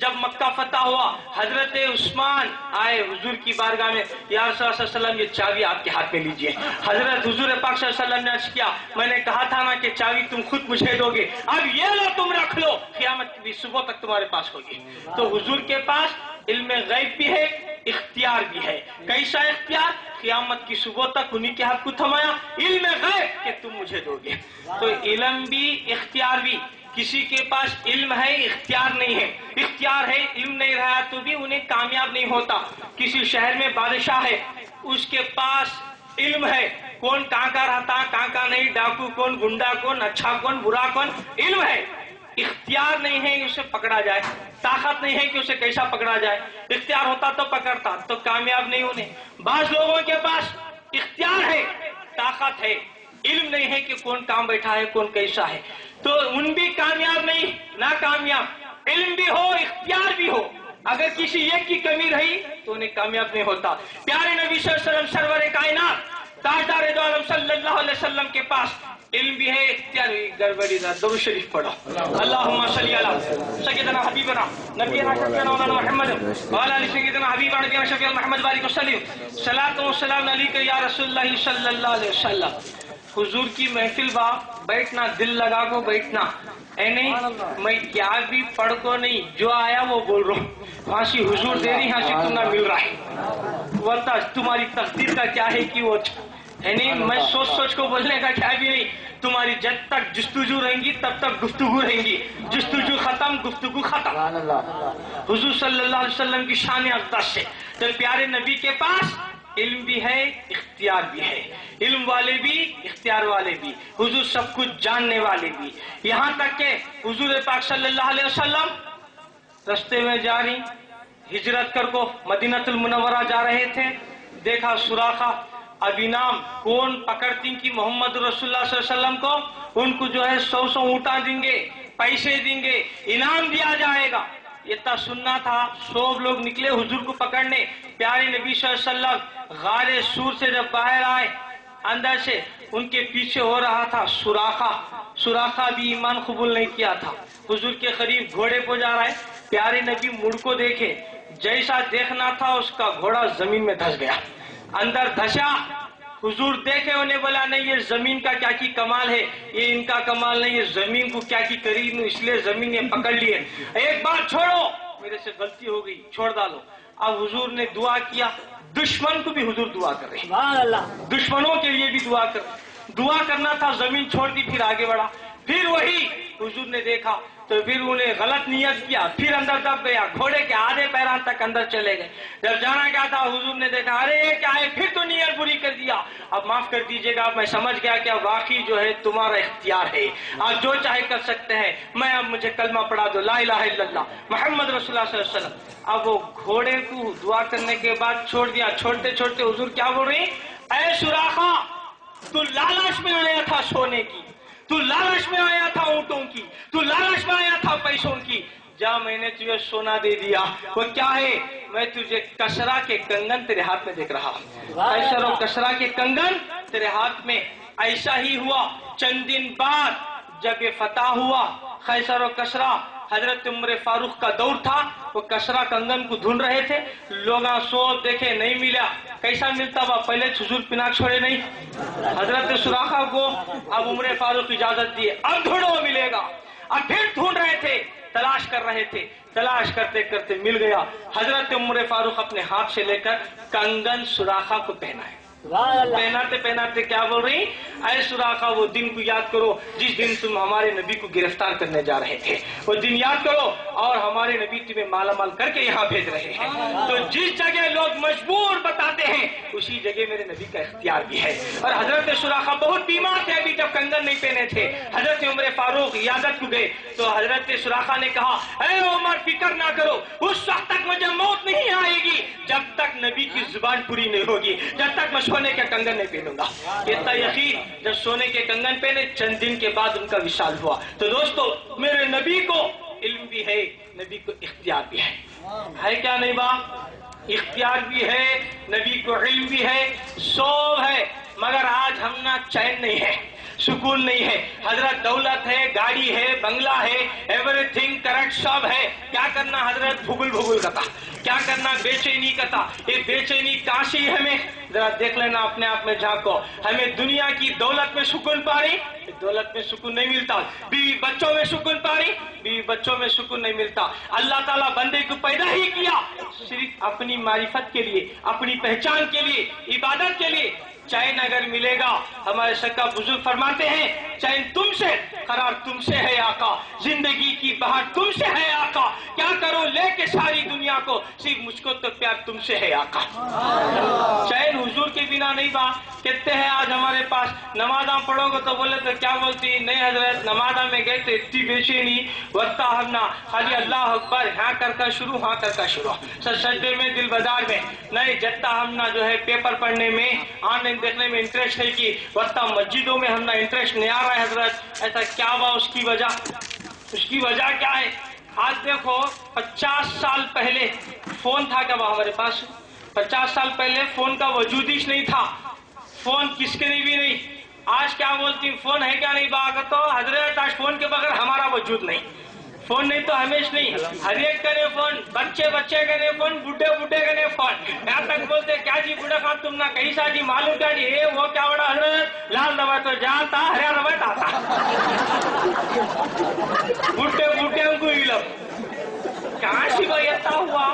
جب مکہ فتح ہوا حضرت عثمان آئے حضور کی بارگاہ میں، یا رسول اللہ صلی اللہ علیہ وسلم یہ چابی آپ کے ہاتھ میں لیجئے۔ حضرت حضور پاک صلی اللہ علیہ وسلم نے عرض کیا میں نے کہا تھا نا کہ چابی تم خود مجھے دو گے، اب یہ لو تم رکھ لو، قیامت کی صبح تک تمہارے پاس ہوگی۔ تو حضور کے پاس علم غیب بھی ہے، اختیار بھی ہے۔ کیسا اختیار؟ قیامت کی صبح تک انہی کے ہاتھ کو تھمایا، علم غیب کہ تم مجھے دو گے۔ تو علم بھی اختیار بھی، کسی کے پاس علم ہے اختیار نہیں ہے، اختیار ہے علم نہیں رہا تو بھی انہیں کامیاب نہیں ہوتا۔ کسی شہر میں بادشاہ ہے، اس کے پاس علم ہے کون کہاں کا رہتا کہاں کا نہیں، ڈاکو کون، گنڈا کون، اچھا کون، برا کون، علم ہے، اختیار نہیں ہے کہ اسے پکڑا جائے، طاقت نہیں ہے کہ اسے کیسا پکڑا جائے۔ اختیار ہوتا تو پکڑتا، تو کامیاب نہیں ہونے۔ بعض لوگوں کے پاس اختیار ہے، طاقت ہے، علم نہیں ہے کہ کون کام بیٹھا ہے کون کیسا ہے، تو ان بھی کامیاب نہیں، ناکامیاب۔ علم بھی ہو اختیار بھی ہو، اگر کسی ایک کی کمی رہی تو انہیں کامیاب نہیں ہوتا۔ پیارے نبی صلی اللہ علیہ وسلم سرور کائنات تاجدار دو عالم صلی اللہ علیہ وسلم کے پاس علم بھی ہے اختیار بھی۔ گڑبڑی نہ، درود شریف پڑھو۔ اللہم صلی علی سیدنا حبیبنا نبینا شفیعنا مولانا محمد وعلی آل سیدنا حبیبنا نبینا شفیع محمد بارک وسلم۔ صلاۃ و سلام علیک یا رسول اللہ صلی اللہ علیہ وسلم۔ حضور کی محفل با بیٹھنا، دل لگا کو بیٹھنا، اے نہیں میں کیا بھی پڑھ کو نہیں، جو آیا وہ بول رہا ہوں، ہانسی حضور دے رہی، ہانسی تم نہ مل رہا ہے، ورنہ تمہاری تقدیر کا کیا ہے کہ وہ ہے نہیں، میں سوچ سوچ کو بولنے کا کیا بھی نہیں، تمہاری جب تک جستجو رہیں گی تب تک گفتگو رہیں گی، جستجو ختم گفتگو ختم۔ حضور صلی اللہ علیہ وسلم کی شان اقدس سے تو پیارے نبی کے پاس علم بھی ہے اختیار بھی ہے، علم والے بھی اختیار والے بھی، حضور سب کچھ جاننے والے بھی۔ یہاں تک کہ حضور پاک صلی اللہ علیہ وسلم رستے میں جاری ہجرت کر کو مدینہ المنورہ جا رہے تھے، دیکھا سراخا ابھی نام کون پکڑتی کہ محمد رسول اللہ صلی اللہ علیہ وسلم کو ان کو جو ہے 100 اونٹا دیں گے، پیسے دیں گے، انعام دیا جائے گا۔ اتنا سننا تھا، 100 لوگ نکلے حضور کو پکڑنے۔ پیارے نبی صلی اللہ علیہ وسلم غار سور سے جب باہر آئے اندر سے ان کے پیچھے ہو رہا تھا سراخا بھی ایمان قبول نہیں کیا تھا، حضور کے قریب گھوڑے پہ جا رہا ہے۔ پیارے نبی مڑ کو دیکھے، جیسا دیکھنا تھا اس کا گھوڑا زمین میں دھس گیا، اندر دھسا۔ حضور دیکھے انہیں بولا نہیں یہ زمین کا کیا کی کمال ہے، یہ ان کا کمال نہیں، یہ زمین کو کیا کی قریب اس لیے زمین نے پکڑ لیے، ایک بات چھوڑو میرے سے غلطی ہو گئی چھوڑ ڈالو۔ اب حضور نے دعا کیا، دشمن کو بھی حضور دعا کر رہے، دشمنوں کے لیے بھی دعا کرنا تھا، زمین چھوڑ دی پھر آگے بڑھا۔ پھر وہی حضور نے دیکھا تو پھر انہیں غلط نیت کیا، پھر اندر دب گیا، گھوڑے کے آدھے پیران تک اندر چلے گئے۔ جب جانا کیا تھا حضور نے دیکھا ارے یہ کیا ہے، پھر تو نیت بری کر دیا، اب معاف کر دیجیے گا، میں سمجھ گیا کہ واقعی جو ہے تمہارا اختیار ہے، آپ جو چاہے کر سکتے ہیں، میں اب مجھے کلمہ پڑھا دو لا الہ الا اللہ محمد رسول اللہ صلی اللہ علیہ وسلم۔ اب وہ گھوڑے کو دعا کرنے کے بعد چھوڑ دیا، چھوڑتے چھوڑتے حضور کیا بول رہے ہیں، اے سراخا تو لالچ میں آیا تھا سونے کی، تو لالچ میں آیا تھا اونٹوں کی، تو لالچ میں آیا تھا پیسوں کی، جا میں نے تجھے سونا دے دیا، وہ کیا ہے، میں تجھے کسرا کے کنگن تیرے ہاتھ میں دیکھ رہا ہوں، خیسر و کسرا کے کنگن تیرے ہاتھ میں۔ ایسا ہی ہوا چند دن بعد جب یہ فتح ہوا خیسر و کسرا، حضرت عمر فاروق کا دور تھا، وہ کسرا کنگن کو ڈھونڈ رہے تھے، لوگ سو دیکھے نہیں ملا، کیسا ملتا وہ پہلے حضور پناک چھوڑے نہیں، حضرت سراخا کو اب عمر فاروق اجازت دیے اب ڈھونڈو ملے گا، اب پھر ڈھونڈ رہے تھے، تلاش کر رہے تھے، تلاش کرتے کرتے مل گیا۔ حضرت عمر فاروق اپنے ہاتھ سے لے کر کنگن سراخا کو پہنائے، پہناتے پہناتے کیا بول رہی، اے سراخا وہ دن کو یاد کرو جس دن تم ہمارے نبی کو گرفتار کرنے جا رہے تھے، وہ دن یاد کرو اور ہمارے نبی تمہیں مالا مال کر کے یہاں بھیج رہے ہیں، تو جس جگہ لوگ مجبور بتاتے ہیں اسی جگہ میرے نبی کا اختیار بھی ہے۔ اور حضرت سراخا بہت بیمار تھے، ابھی جب کنگن نہیں پہنے تھے، حضرت عمر فاروق عیادت کو گئے تو حضرت سراخا نے کہا اے عمر فکر نہ کرو، اس وقت تک مجھے موت نہیں آئے گی جب تک نبی کی زبان پوری نہیں ہوگی، جب تک میں سونے کے کنگن نہیں پہنوں گا۔ اتنا یقین جب سونے کے کنگن پہنے چند دن کے بعد ان کا وصال ہوا۔ تو دوستو میرے نبی کو علم بھی ہے، نبی کو اختیار بھی ہے کیا نہیں باپ، اختیار بھی ہے، نبی کو علم بھی ہے، سو ہے، مگر آج ہم نہ چین نہیں ہے، سکون نہیں ہے. حضرت دولت ہے, گاڑی ہے, بنگلہ ہے, ایوری تھنگ کریکٹ سب ہے. کیا کرنا حضرت؟ بھگل بھگل کرتا. کیا کرنا؟ بے چینی کرتا. یہ بے چینی کہاں سے ہمیں ذرا دیکھ لینا, اپنے آپ میں جھانکو. ہمیں دنیا کی دولت میں سکون پا رہی, دولت میں سکون نہیں ملتا. بیوی بچوں میں سکون پا رہی, بیوی بچوں میں سکون نہیں ملتا. اللہ تعالیٰ بندے کو پیدا ہی کیا صرف اپنی معرفت کے لیے, اپنی پہچان کے لیے, عبادت کے لیے. چین اگر ملے گا, ہمارے سرکار بزرگ فرماتے ہیں, چین تم سے, قرار تم سے ہے آقا, زندگی کی بہار تم سے ہے آقا. کیا کروں لے کے ساری دنیا کو, صرف مجھ کو تو پیار تم سے ہے آقا. چین حضور کے بنا نہیں با. کہتے ہیں آج ہمارے پاس نمازاں پڑھو گے تو بولے تو کیا بولتی؟ نہیں حضرت, نمازاں میں گئے تو اتنی بے چینی وقتا ہمنا خالی اللہ اکبر ہاں کر کا شروع, ہاں کر کا شروع, سجدے میں, دل بازار میں نہیں. جتا ہمنا جو ہے پیپر پڑھنے میں, آن لائن دیکھنے میں انٹرسٹ ہے کہ وقتا مسجدوں میں ہمنا انٹرسٹ نہیں آ رہا ہے حضرت. ایسا کیا ہوا؟ اس کی وجہ کیا ہے؟ آج دیکھو 50 سال پہلے فون تھا کیا ہمارے پاس؟ 50 سال پہلے فون کا وجود ہی نہیں تھا. فون کس کے لیے بھی نہیں. آج کیا بولتی فون ہے کیا نہیں باغ تو حضرت آج فون کے بغیر ہمارا وجود نہیں. فون نہیں تو ہمیش نہیں, ہر ایک کرے فون, بچے کرے فون, بڈھے کرے فون. یہاں تک بولتے کیا جی بوڑھا خان تم نہ کہیں سا جی معلوم کیا جی ہے وہ کیا بڑا حضرت لال دبا تو جاتا, ہریا دبا آتا. بڈھے کو علم کہاں سے بھائی ایسا ہوا؟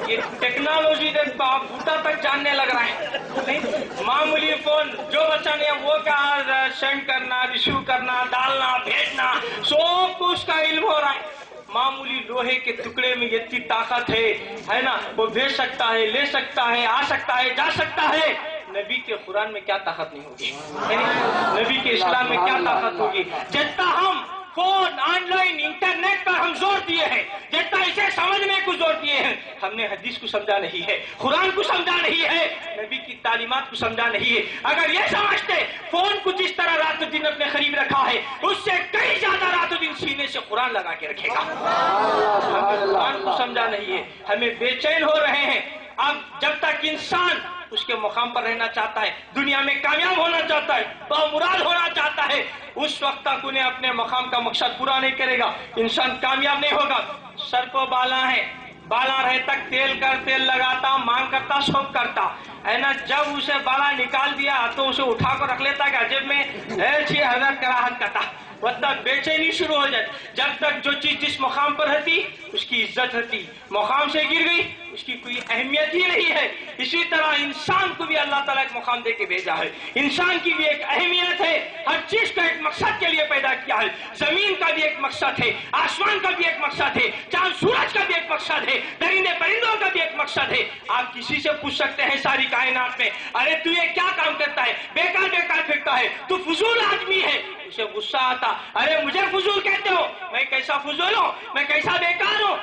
یہ ٹیکنالوجی بوٹا تک جاننے لگ رہا ہے. معمولی فون جو بچہ نے وہ کیا سینڈ کرنا, ریسیو کرنا, ڈالنا, بھیجنا, سب کو اس کا علم ہو رہا ہے. معمولی لوہے کے ٹکڑے میں اتنی طاقت ہے نا, وہ بھیج سکتا ہے, لے سکتا ہے, آ سکتا ہے, جا سکتا ہے. نبی کے قرآن میں کیا طاقت نہیں ہوگی؟ نبی کے اسلام میں کیا طاقت ہوگی؟ جتنا ہم فون, آن لائن, انٹرنیٹ پر ہم زور دیے ہیں, جتنا اسے سمجھنے کو زور دیے ہیں, ہم نے حدیث کو سمجھا نہیں ہے, قرآن کو سمجھا نہیں ہے, نبی کی تعلیمات کو سمجھا نہیں ہے. اگر یہ سمجھتے فون کو جس طرح رات و دن اپنے قریب رکھا ہے, اس سے کئی زیادہ رات و دن سینے سے قرآن لگا کے رکھے گا. ہمیں قرآن کو سمجھا نہیں ہے, ہمیں بے چین ہو رہے ہیں. اب جب تک انسان اس کے مقام پر رہنا چاہتا ہے, دنیا میں کامیاب ہونا چاہتا ہے, بامراد ہونا چاہتا ہے, اس وقت تک انہیں اپنے مقام کا مقصد پورا نہیں کرے گا, انسان کامیاب نہیں ہوگا. سر کو بالا ہے, بالا رہے تک تیل لگاتا, مانگ کرتا, سوپ کرتا ہے نا. جب اسے بالا نکال دیا تو اسے اٹھا کر رکھ لیتا کہ جب میں 6,000 کراہت کرتا. مطلب بے چینی شروع ہو جاتی. جب تک جو چیز جس مقام پر رہتی اس کی عزت رہتی, مقام سے گر گئی اس کی کوئی اہمیت ہی نہیں ہے. اسی طرح انسان کو بھی اللہ تعالیٰ ایک مقام دے کے بھیجا ہے. انسان کی بھی ایک اہمیت ہے, ہر چیز کا ایک مقصد کے لیے پیدا کیا ہے. زمین کا بھی ایک مقصد ہے, آسمان کا بھی ایک مقصد ہے, چاند سورج کا بھی ایک مقصد ہے, درندے پرندوں کا بھی ایک مقصد ہے. آپ کسی سے پوچھ سکتے ہیں ساری کائنات میں, ارے تو یہ کیا کام کرتا ہے, بیکار پھرتا ہے, تو فضول آدمی ہے. اسے غصہ آتا, ارے مجھے فضول کہتے ہو, میں کیسا فضول ہوں, میں کیسا بیکار ہوں.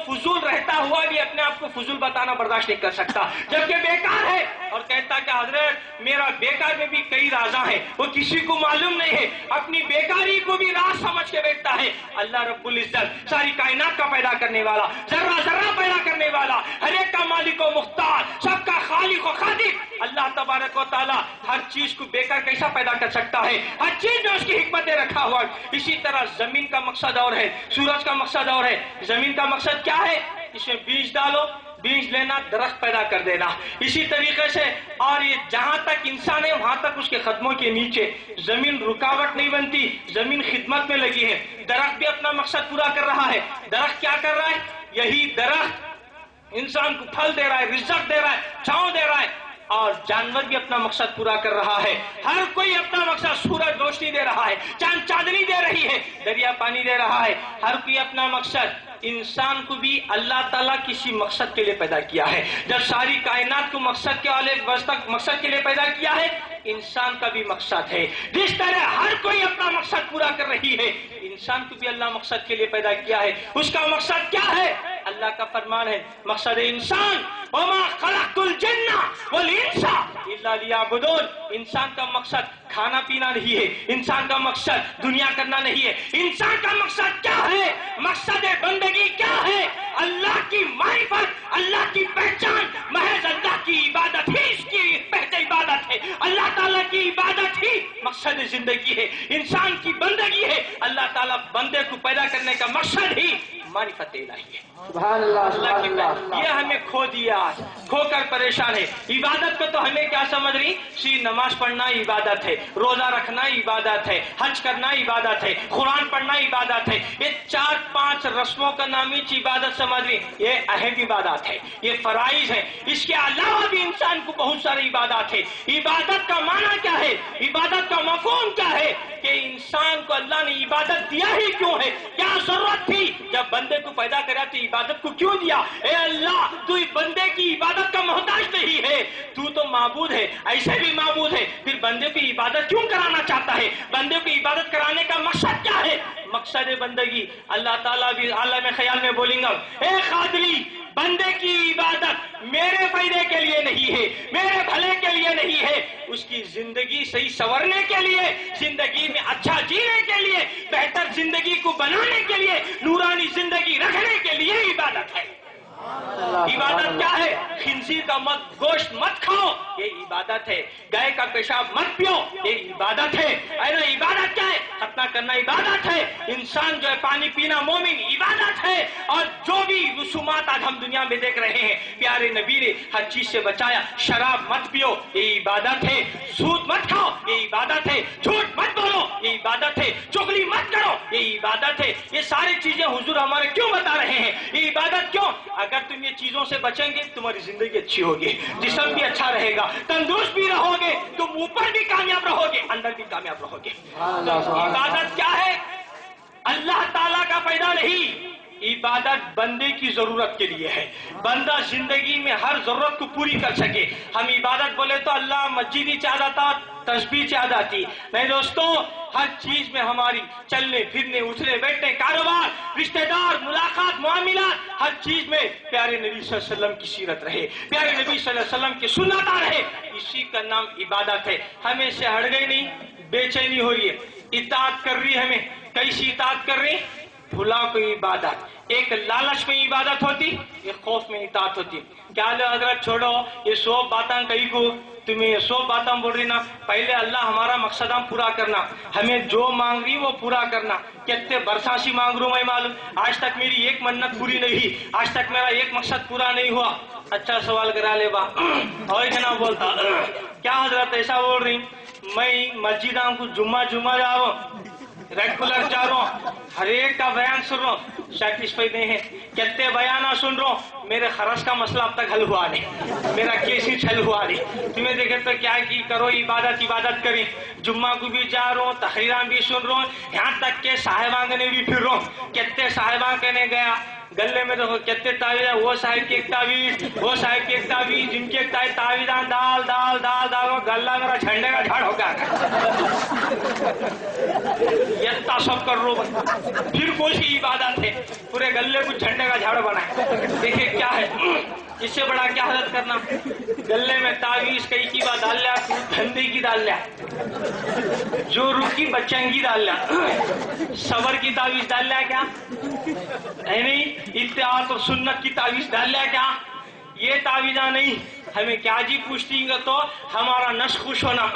فضول رہتا ہوا بھی اپنے آپ کو فضول بتانا برداشت نہیں کر سکتا جبکہ بیکار ہے, اور کہتا کہ حضرت میرا بیکار میں بھی کئی رازاں ہیں, وہ کسی کو معلوم نہیں ہے. اپنی بیکاری کو بھی راز سمجھ کے بیٹھتا ہے. اللہ رب العزت ساری کائنات کا پیدا کرنے والا, ذرہ ذرہ پیدا کرنے والا, ہر ایک کا مالک و مختار, سب کا خالق و خالق, اللہ تبارک و تعالی ہر چیز کو بیکار کیسا پیدا کر سکتا ہے؟ ہر چیز میں اس کی حکمتیں رکھا ہوا. اسی طرح زمین کا مقصد اور ہے, سورج کا مقصد اور ہے. زمین کا مقصد کیا ہے؟ اس میں بیج ڈالو, بیج لینا, درخت پیدا کر دینا. اسی طریقے سے اور یہ جہاں تک انسان ہے وہاں تک اس کے قدموں کے نیچے زمین رکاوٹ نہیں بنتی, زمین خدمت میں لگی ہے. درخت بھی اپنا مقصد پورا کر رہا ہے. درخت کیا کر رہا ہے؟ یہی درخت انسان کو پھل دے رہا ہے, رزق دے رہا ہے, چھاؤں دے رہا ہے. اور جانور بھی اپنا مقصد پورا کر رہا ہے. ہر کوئی اپنا مقصد, سورج روشنی دے رہا ہے, چاند چاندنی دے رہی ہے, دریا پانی دے رہا ہے. ہر کوئی اپنا مقصد. انسان کو بھی اللہ تعالیٰ کسی مقصد کے لیے پیدا کیا ہے. جب ساری کائنات کو مقصد کے لیے پیدا کیا ہے, انسان کا بھی مقصد ہے. جس طرح ہر کوئی اپنا مقصد پورا کر رہی ہے, انسان کو بھی اللہ مقصد کے لیے پیدا کیا ہے. اس کا مقصد کیا ہے؟ اللہ کا فرمان ہے, مقصد انسان وما خلقت الجن والانس الا لیعبدون. انسان کا مقصد کھانا پینا نہیں ہے, انسان کا مقصد دنیا کرنا نہیں ہے. انسان کا مقصد کیا ہے؟ مقصد بندگی کیا ہے؟ اللہ کی معرفت, اللہ کی پہچان, محض اللہ کی عبادت ہی اس کی بہتر عبادت ہے. اللہ تعالیٰ کی عبادت ہی مقصد مقصد زندگی ہے، انسان کی بندگی ہے۔ اللہ تعالیٰ بندے کو پیدا کرنے کا مقصد ہی معرفت الہی ہے۔ سبحان اللہ سبحان اللہ۔ یہ ہمیں کھو دیا، آج کھو کر پریشان ہے۔ عبادت کو تو ہمیں کیا سمجھ رہی؟ نماز پڑھنا عبادت ہے، روزہ رکھنا عبادت ہے، حج کرنا عبادت ہے، قرآن پڑھنا عبادت ہے۔ یہ 4-5 رسموں کا نام ہی عبادت سمجھ رہی، یہ اہم عبادت ہے، یہ فرائض ہے۔ اس کے علاوہ بھی انسان کو بہت ساری عبادات ہے۔ عبادت کا معنی کیا ہے؟ عبادت کا مفہوم کیا ہے؟ کہ انسان کو اللہ نے عبادت دیا ہی کیوں ہے؟ کیا ضرورت تھی؟ جب بندے کو پیدا کرا تو عبادت کو کیوں دیا؟ اے اللہ، تو بندے کی عبادت کا محتاج نہیں ہے، تو معبود ہے، ایسے بھی معبود ہے، پھر بندے کو عبادت کیوں کرانا چاہتا ہے؟ بندے کو عبادت کرانے کا مقصد کیا ہے؟ مقصد بندگی اللہ تعالیٰ بھی عالم خیال میں بولیں گا، اے قادری، بندے کی عبادت میرے فائدے کے لیے نہیں ہے، میرے بھلے کے لیے نہیں ہے، اس کی زندگی صحیح سنورنے کے لیے، زندگی میں اچھا جینے کے لیے، بہتر زندگی کو بنانے کے لیے، نورانی زندگی رکھنے کے لیے عبادت ہے۔ عبادت کیا ہے؟ خنزیر کا گوشت مت کھاؤ، یہ عبادت ہے۔ گائے کا پیشاب مت پیو، یہ عبادت ہے۔ عبادت کیا ہے؟ ختنہ کرنا عبادت ہے۔ انسان جو ہے پانی پینا مومن عبادت ہے۔ اور جو بھی رسومات آج ہم دنیا میں دیکھ رہے ہیں، پیارے نبی نے ہر چیز سے بچایا۔ شراب مت پیو، یہ عبادت ہے۔ سود مت کھاؤ، یہ عبادت ہے۔ جھوٹ مت بولو، یہ عبادت ہے۔ چغلی مت کرو، یہ عبادت ہے۔ یہ ساری چیزیں حضور ہمارے کیوں بتا رہے ہیں؟ یہ عبادت کیوں؟ اگر تم یہ چیزوں سے بچیں گے تمہاری زندگی اچھی ہوگی، جسم بھی اچھا رہے گا، تندرست بھی رہو گے، تم اوپر بھی کامیاب رہو گے، اندر بھی کامیاب رہو گے۔ عبادت کیا ہے؟ اللہ تعالیٰ کا پیدا نہیں، عبادت بندے کی ضرورت کے لیے ہے۔ بندہ زندگی میں ہر ضرورت کو پوری کر سکے۔ ہم عبادت بولے تو اللہ مسجد ہی چاہ جاتا، تسبیح چاہ جاتی نہیں دوستو، ہر چیز میں ہماری چلنے پھرنے اٹھنے بیٹھنے کاروبار رشتہ دار ملاقات معاملات ہر چیز میں پیارے نبی صلی اللہ علیہ وسلم کی سیرت رہے، پیارے نبی صلی اللہ علیہ وسلم کی سنت رہے، اسی کا نام عبادت ہے۔ ہمیں سے ہٹ گئی نہیں، بے چینی ہو رہی ہے، اطاعت کر رہی ہے، ہمیں کیسی اطاعت کر رہی؟ بھلا کوئی عبادت، ایک لالچ میں عبادت ہوتی، ایک خوف میں اطاعت ہوتی۔ کیا لو حضرت چھوڑو یہ 100 باتاں کہیں کو، تمہیں یہ 100 باتاں بول رہی نا، پہلے اللہ ہمارا مقصد ہم پورا کرنا، ہمیں جو مانگ رہی وہ پورا کرنا۔ کتنے برساں سے مانگ رہا ہوں میں معلوم، آج تک میری ایک منت پوری نہیں ہوئی، آج تک میرا ایک مقصد پورا نہیں ہوا۔ اچھا سوال کرا لے با اور جناب بولتا کیا حضرت ایسا بول رہی؟ میں مسجدوں کو جمعہ جا رہا ہوں، ریگولر جا رہا ہوں، ہر ایک کا بیان سن رہا ہوں، سیٹسفائی نہیں ہے، کتنے بیانہ سن رہا ہوں، میرے خرچ کا مسئلہ اب تک حل ہوا نہیں، میرا کیس حل ہوا نہیں۔ تمہیں دیکھے تو کیا کی کرو، عبادت کریں، جمعہ کو بھی جا رہا ہوں، تقریران بھی سن رہا ہوں، یہاں تک کہ صاحبان کے بھی پھر رہا ہوں، کتنے صاحبان کہنے گیا گلے میں دیکھو کتنے تعویذ ہے، وہ صاحب کی ایک تعویذ، وہ صاحب کی ایک تعویذ، جن کی ایک تعویذان دال گلہ میرا جھنڈے کا جھاڑ ہو گیا، یہ سب کر رہو، پھر کوئی عبادت ہے، پورے گلے کو جھنڈے کا جھاڑ بنائے۔ دیکھیں کیا ہے، اس سے بڑا کیا حالت کرنا، گلے میں تعویذ کئی کی بات ڈال لیا، دھندے کی ڈال لیا، جو رکی بچنگی ڈال لیا، صبر کی تعویذ ڈال لیا، کیا ہے نہیں، اتحاد اور سنت کی تعویذ ڈال لیا، کیا یہ تعویذاں نہیں۔ ہمیں کیا جی پوچھتی گا تو ہمارا نفس خوش ہونا،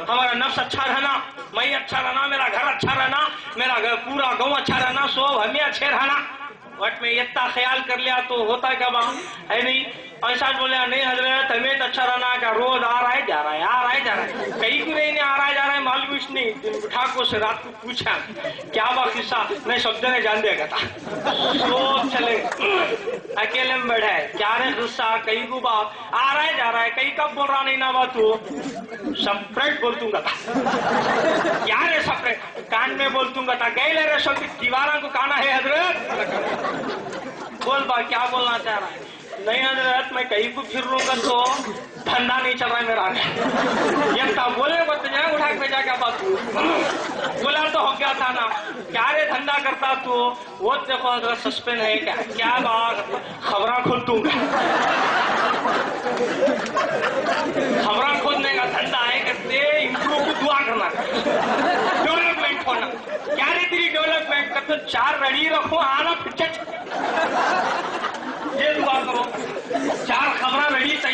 ہمارا نفس اچھا رہنا، میں اچھا رہنا، میرا گھر اچھا رہنا، میرا پورا گاؤں اچھا رہنا، سو ہمیں اچھے رہنا۔ وٹ میں اتنا خیال کر لیا تو ہوتا کیا بات ہے نہیں، ایسا بولیا نہیں حضرت ہمیں تو اچھا رہنا کہ روز آ رہا ہے جا رہا ہے، آ رہا ہے جا رہا ہے، کہیں کو نہیں آ رہا ہے جا رہا ہے معلوم اس نے اٹھا کو سے رات کو پوچھا کیا با قصہ، میں شبد نے جان دیا تھا، سوچ چلے اکیلے میں بیٹھا ہے، کیا رہے قصہ، کہیں کو با آ رہا ہے جا رہا ہے، کہیں کب بول رہا نہیں نا با تو سپریٹ بولتوں گا تھا، کیا رہے سپریٹ کان میں بولتوں گا تھا، گئے لے رہے شب دیواروں کو کانا ہے حضرت، بول با کیا بولنا چاہ رہا ہے؟ نہیں حضرت میں کہیں کو پھر لوں گا تو دھندا نہیں چل رہا ہے میرا، یہ تھا بولے وہ تو جائے اٹھا کے بھیجا کیا بات بولا تو ہو گیا تھا نا، کیا رے دھندا کرتا تو وہ دیکھو حضرت سسپینس ہے کیا بات، خبراں کھول دوں گا، خبراں کھولنے کا دھندا ہے کرتے امپروو کو دعا کرنا، ڈیولپمنٹ ہونا، کیا رے تیری ڈیولپمنٹ کرتے 4 ریڈی رکھو آنا پھر یہ دعا کرو 4 خبراں ریڈی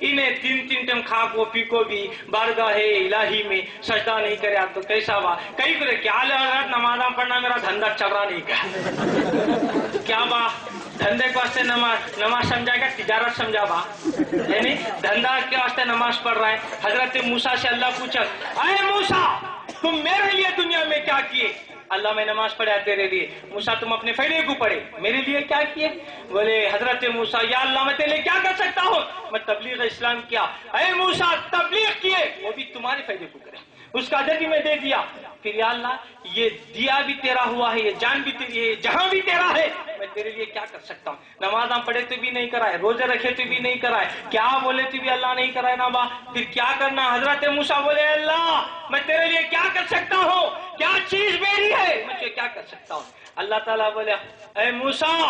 انہیں 3 ٹائم کھا کو پی کو بھی بارگاہ الہی میں سجدہ نہیں کریا تو کیسا ہوا؟ کئی کرے کیا نماز پڑھنا میرا دھندا چل رہا نہیں کیا کیا با دھندے کے واسطے نماز سمجھائے گا تجارت سمجھا با یعنی دھندا کے واسطے نماز پڑھ رہا ہے. حضرت موسیٰ سے اللہ پوچھا اے موسیٰ تم میرے لیے دنیا میں کیا کیے؟ اللہ میں نماز پڑھا تیرے لیے. موسیٰ تم اپنے فائدے کو پڑھے میرے لیے کیا کیے؟ بولے حضرت موسیٰ یا اللہ میں تیرے لیے کیا کر سکتا ہوں؟ میں تبلیغ اسلام کیا. اے موسیٰ تبلیغ کیے وہ بھی تمہارے فائدے کو کرے اس کا اجر بھی میں دے دیا. پھر یا اللہ یہ دیا بھی تیرا ہوا ہے یہ جان بھی یہ جہاں بھی تیرا ہے میں تیرے لیے کیا کر سکتا ہوں؟ نماز پڑھے تو بھی نہیں کرائے روزے رکھے تو بھی نہیں کرائے کیا بولے تو بھی اللہ نہیں کرائے نا با. پھر کیا کرنا؟ حضرت موسیٰ بولے اللہ میں تیرے لیے کیا کر سکتا ہوں؟ کیا چیز میری ہے میں کیا کر سکتا ہوں؟ اللہ تعالیٰ بولے اے موسیٰ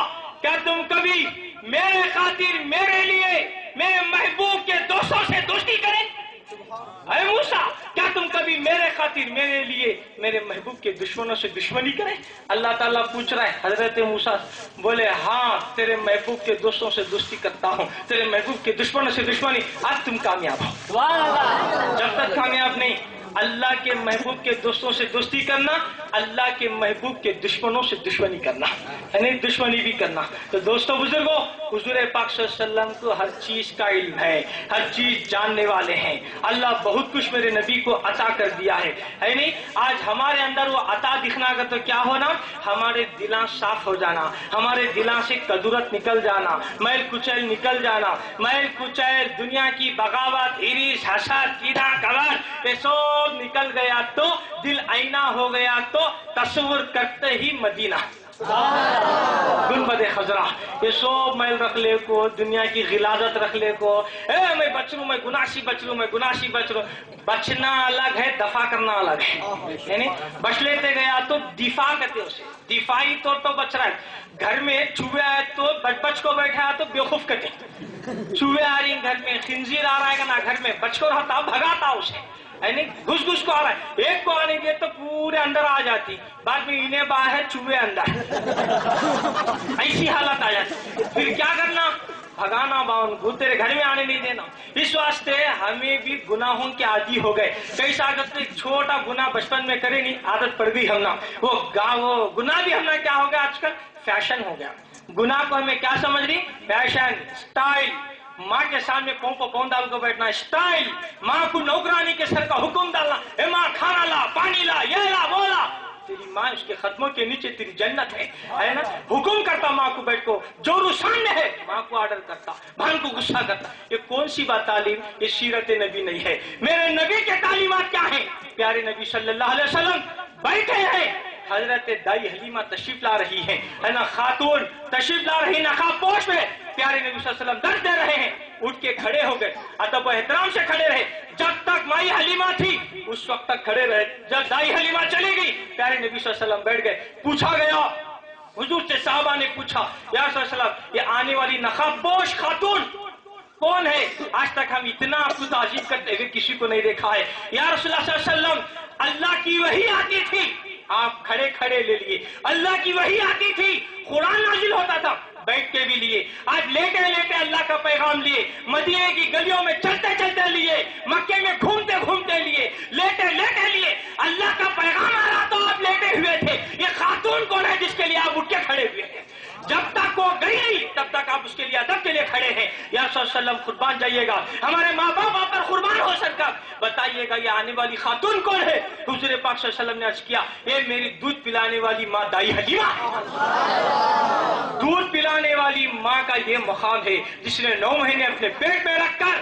کیا تم کبھی میرے خاطر میرے لیے میرے محبوب کے دوستوں سے دوستی کریں؟ اے موسیٰ کیا تم کبھی میرے خاطر میرے لیے میرے محبوب کے دشمنوں سے دشمنی کریں؟ اللہ تعالیٰ پوچھ رہا ہے. حضرت موسیٰ بولے ہاں تیرے محبوب کے دوستوں سے دوستی کرتا ہوں تیرے محبوب کے دشمنوں سے دشمنی. آج تم کامیاب ہو. جب تک کامیاب نہیں اللہ کے محبوب کے دوستوں سے دوستی کرنا اللہ کے محبوب کے دشمنوں سے دشمنی کرنا یعنی دشمنی بھی کرنا. تو دوستوں بزرگوں حضور پاک صلی اللہ علیہ وسلم کو ہر چیز کا علم ہے ہر چیز جاننے والے ہیں. اللہ بہت کچھ میرے نبی کو عطا کر دیا ہے نہیں. آج ہمارے اندر وہ عطا دکھنا کا تو کیا ہونا ہمارے دلاں صاف ہو جانا ہمارے دلاں سے کدورت نکل جانا میل کچیل نکل جانا میل کچیل دنیا کی بغاوت ہریس حسد کینہ کبر یہ سب نکل گیا تو دل آئینہ ہو گیا تو تصور کرتے ہی مدینہ گنبد خضرا یہ سب میل رکھ لے کو دنیا کی غلاظت رکھ لے کو میں بچ لوں میں گناسی بچ لوں میں گناسی بچ لوں. بچنا الگ ہے دفاع کرنا الگ ہے یعنی بچ لیتے گیا تو دفاع کرتے اسے دفاعی طور تو بچ رہا ہے. گھر میں چوہے آئے تو بچ کو بیٹھا ہے تو بیوقوف کرتے چوہے آ رہی گھر میں خنزیر آ رہا ہے نا گھر میں بچ کو رہتا بھگاتا اسے یعنی گھس گھس کو آ رہا ہے. ایک کو آنے دے تو پورے اندر آ جاتی بعد میں انہیں باہر چوہے اندر ایسی حالت آ جاتی. پھر کیا کرنا بھگانا باؤن کو تیرے گھر میں آنے نہیں دینا. اس واسطے ہمیں بھی گناہوں کے عادی ہو گئے. کئی ساگت ایک چھوٹا گناہ بچپن میں کرے نہیں عادت پڑ گئی ہم نا وہ گناہ بھی ہم نا کیا ہو گیا آج کل فیشن ہو گیا. گناہ کو ہمیں کیا سمجھ رہی فیشن اسٹائل. ماں کے سامنے پاؤں ڈال کو بیٹھنا اسٹائل. ماں کو نوکرانی کے سر کا حکم ڈالنا اے ماں کھانا لا پانی لا یہ لا وہ لا. تیری ماں اس کے قدموں کے نیچے تیری جنت ہے نا. حکم کرتا ماں کو بیٹھ کو جو سامنے ہے ماں کو آرڈر کرتا بہن کو غصہ کرتا. یہ کون سی بات تعلیم یہ سیرت نبی نہیں ہے. میرے نبی کے تعلیمات کیا ہیں؟ پیارے نبی صلی اللہ علیہ وسلم بیٹھے ہیں حضرت دائی حلیمہ تشریف لا رہی ہیں ہے نا خاتون تشریف لا رہی نقاب پوش میں پیارے نبی صلی اللہ علیہ وسلم درد دے رہے ہیں. اٹھ کے کھڑے ہو گئے ادب و احترام سے کھڑے رہے. جب تک مائی حلیمہ تھی اس وقت تک کھڑے رہے. جب دائی حلیمہ چلی گئی پیارے نبی صلی اللہ علیہ وسلم بیٹھ گئے. پوچھا گیا حضور سے صحابہ نے پوچھا یا رسول اللہ صلی اللہ علیہ وسلم یہ آنے والی نقاب پوش خاتون کون ہے؟ آج تک ہم اتنا آپ کو تعظیم کرتے ہوئے کسی کو نہیں دیکھا ہے. یا رسول اللہ صلی اللہ علیہ وسلم اللہ کی وحی آتی تھی آپ کھڑے کھڑے لے لیے. اللہ کی وحی آتی تھی قرآن نازل ہوتا تھا بیٹھ کے بھی لیے. آج لیٹے لیٹے اللہ کا پیغام لیے مدینے کی گلیوں میں چلتے چلتے لیے مکے میں گھومتے گھومتے لیے لیٹے لیٹے لیے. اللہ کا پیغام آ رہا تو آپ لیٹے ہوئے تھے. یہ خاتون کون ہے جس کے لیے آپ اٹھ کے کھڑے ہوئے ہیں؟ جب تک وہ گئی نہیں تب تک آپ اس کے لیے ادب کے لیے کھڑے ہیں. یا صلی اللہ علیہ وسلم قربان جائیے گا ہمارے ماں باپ آپ پر قربان ہو سکتا بتائیے گا یہ آنے والی خاتون کون ہے؟ حضور پاک صلی اللہ علیہ وسلم نے عرض کیا یہ میری دودھ پلانے والی ماں دائی حلیمہ. دودھ پلانے والی ماں کا یہ مقام ہے جس نے 9 مہینے اپنے پیٹ میں رکھ کر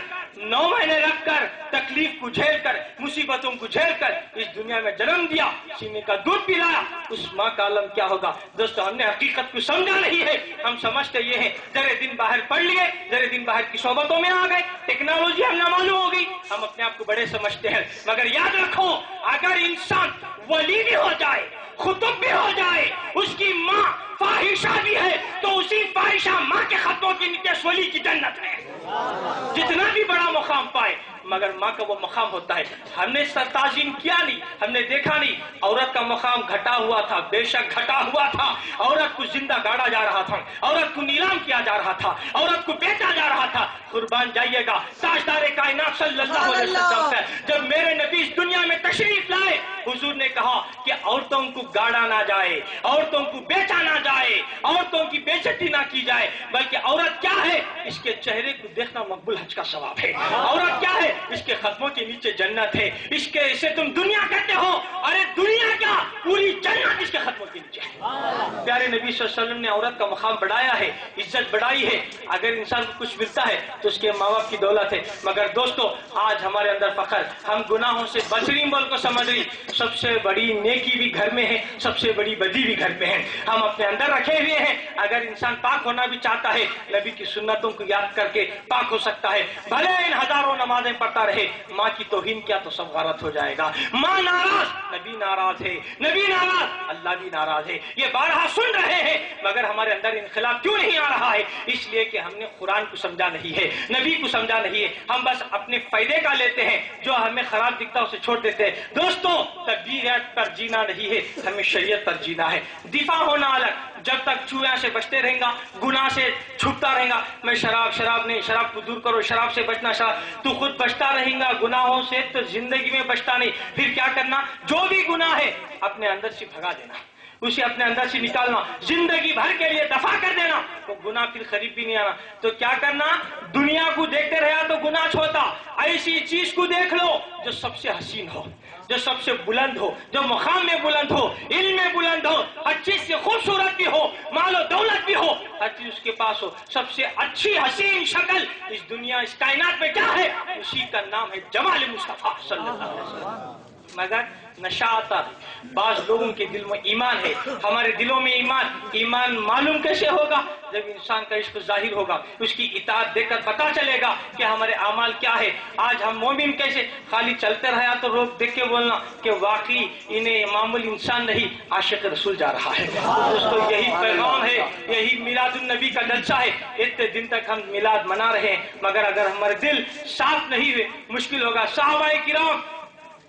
تکلیف کو جھیل کر مصیبتوں کو جھیل کر اس دنیا میں جنم دیا سینے کا دودھ پلایا. اس ماں کا عالم کیا ہوگا؟ دوستو ہم نے حقیقت کو سمجھا نہیں ہے. ہم سمجھتے یہ ہیں ذرے دن باہر پڑھ لیے ذرے دن باہر کی صحبتوں میں آ گئے ٹیکنالوجی ہم نہ معلوم ہو گئی ہم اپنے آپ کو بڑے سمجھتے ہیں. مگر یاد رکھو اگر انسان ولی بھی ہو جائے خطب بھی ہو جائے اس کی ماں فاحشہ بھی ہے تو اسی فاحشہ ماں کے خطوں کی نیچے ولی کی جنت ہے. جتنا بھی بڑا مقام پائے مگر ماں کا وہ مقام ہوتا ہے. ہم نے سر تعظیم کیا نہیں ہم نے دیکھا نہیں. عورت کا مقام گھٹا ہوا تھا بے شک گھٹا ہوا تھا. عورت کو زندہ گاڑا جا رہا تھا عورت کو نیلام کیا جا رہا تھا عورت کو بیچا جا رہا تھا. قربان جائیے گا تاجدار کائنات صلی اللہ علیہ وسلم سے جب میرے نبی اس دنیا میں تشریف لائے حضور نے کہا کہ عورتوں کو گاڑا نہ جائے، عورتوں کو بیچا نہ جائے، عورتوں کی بے عزتی نہ کی جائے، بلکہ عورت کیا ہے؟ اس کے چہرے کو دیکھنا مقبول حج کا ثواب ہے۔ عورت کیا ہے؟ اس کے قدموں کے نیچے جنت ہے۔ اس کے اسے تم دنیا کہتے ہو، ارے دنیا کیا پوری جنت اس کے قدموں کے نیچے ہے۔ پیارے نبی صلی اللہ علیہ وسلم نے عورت کا مقام بڑھایا ہے، عزت بڑھائی ہے۔ اگر انسان کو کچھ ملتا ہے تو اس کے ماں باپ کی دولت ہے، مگر دوستو آج ہمارے اندر فخر، ہم گناہوں سے بچ رہی بول کو سمجھ رہی، سب سے بڑی نیکی بھی گھر میں ہے، سب سے بڑی بدی بھی گھر میں ہے، ہم اپنے اندر رکھے ہوئے ہیں۔ اگر انسان پاک ہونا بھی چاہتا ہے نبی کی سنتوں کو یاد کر کے پاک ہو سکتا ہے۔ بھلے ان ہزاروں نمازیں پڑھتا رہے، ماں کی توہین کیا تو سب غارت ہو جائے گا۔ ماں ناراض، نبی ناراض ہے، نبی ناراض، اللہ بھی ناراض ہے۔ یہ بارہا سن رہے ہیں مگر ہمارے اندر انقلاب کیوں نہیں آ رہا ہے؟ اس لیے کہ ہم نے قرآن کو سمجھا نہیں ہے، نبی کو سمجھا نہیں ہے، ہم بس اپنے فائدے کا لیتے ہیں، جو ہمیں خراب دکھتا اسے چھوڑ دیتے ہیں۔ دوستو تدبیرات پر جینا نہیں ہے، ہمیں شریعت پر جینا ہے۔ دفاع ہونا الگ، جب تک چوہوں سے بچتے رہیں گا، گناہ سے چھپتا رہیں گا، میں شراب نہیں، شراب کو دور کرو، شراب سے بچنا، شراب تو خود بچتا رہیں گا گناہوں سے تو زندگی میں بچتا نہیں۔ پھر کیا کرنا؟ جو بھی گناہ ہے اپنے اندر سے بھگا دینا، اسے اپنے اندر سے نکالنا، زندگی بھر کے لیے دفع کر دینا، تو گناہ پھر قریب بھی نہیں آنا۔ تو کیا کرنا؟ دنیا کو دیکھتے رہا تو گناہ چھوڑتا، ایسی چیز کو دیکھ لو جو سب سے حسین ہو، جو سب سے بلند ہو، جو مقام میں بلند ہو، علم میں بلند ہو، ہر چیز سے خوبصورت بھی ہو، مال و دولت بھی ہو، ہر چیز اس کے پاس ہو، سب سے اچھی حسین شکل اس دنیا اس کائنات میں کیا ہے؟ اسی کا نام ہے جمال مصطفیٰ صلی اللہ علیہ وسلم۔ مگر نشہ آتا ہے، بعض لوگوں کے دل میں ایمان ہے، ہمارے دلوں میں ایمان معلوم کیسے ہوگا؟ جب انسان کا عشق ظاہر ہوگا، اس کی اطاعت دیکھ کر پتا چلے گا کہ ہمارے اعمال کیا ہے۔ آج ہم مومن کیسے خالی چلتے رہا تو لوگ دیکھ کے بولنا کہ واقعی انہیں معمولی انسان نہیں عاشق رسول جا رہا ہے۔ دوستو یہی پیغام ہے، یہی میلاد النبی کا جلسہ ہے۔ اتنے دن تک ہم میلاد منا رہے ہیں مگر اگر ہمارے دل صاف نہیں ہوئے مشکل ہوگا۔ صحابہ کرام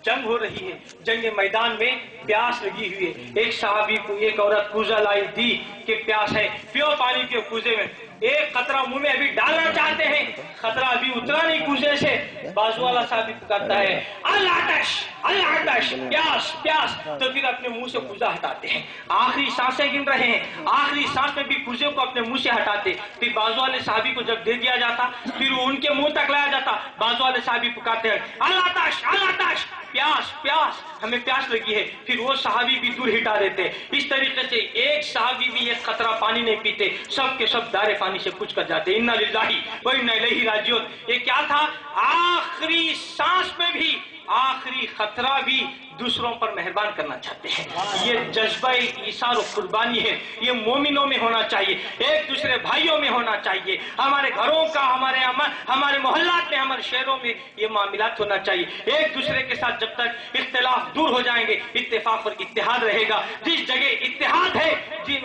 جنگ ہو رہی ہے، جنگ میدان میں پیاس لگی ہوئی ہے، ایک صحابی کو ایک عورت کوزہ لائی دی کہ پیاس ہے، پیو پانی پیو کوزے میں، ایک قطرہ منہ میں ابھی ڈالنا چاہتے ہیں، خطرہ ابھی اترا نہیں کوزے سے، بازو والا صحابی پکارتا ہے العطش العطش، پیاس پیاس، تو پھر اپنے منہ سے کوزہ ہٹاتے ہیں، آخری سانسیں گن رہے ہیں، آخری سانس میں بھی کوزے کو اپنے منہ سے ہٹاتے، پھر بازو والے صحابی کو جب دے دیا جاتا پھر ان کے منہ تک لایا جاتا، بازو والے صحابی پکارتے ہیں العطش العطش، پیاس پیاس، ہمیں پیاس لگی ہے، پھر وہ صحابی بھی دور ہٹا دیتے۔ اس طریقے سے ایک صحابی بھی ایک قطرہ پانی نہیں پیتے، سب کے سب دارے پانی سے کچھ کر جاتے۔ انا للہ و انا الیہ راجعون۔ یہ کیا تھا؟ آخری سانس میں بھی، آخری خطرہ بھی دوسروں پر مہربان کرنا چاہتے ہیں۔ یہ جذبہ ایثار و قربانی ہے، یہ مومنوں میں ہونا چاہیے، ایک دوسرے بھائیوں میں ہونا چاہیے، ہمارے گھروں کا، ہمارے محلات میں، ہمارے شہروں میں یہ معاملات ہونا چاہیے۔ ایک دوسرے کے ساتھ جب تک اختلاف دور ہو جائیں گے اتفاق اور اتحاد رہے گا۔ جس جگہ اتحاد ہے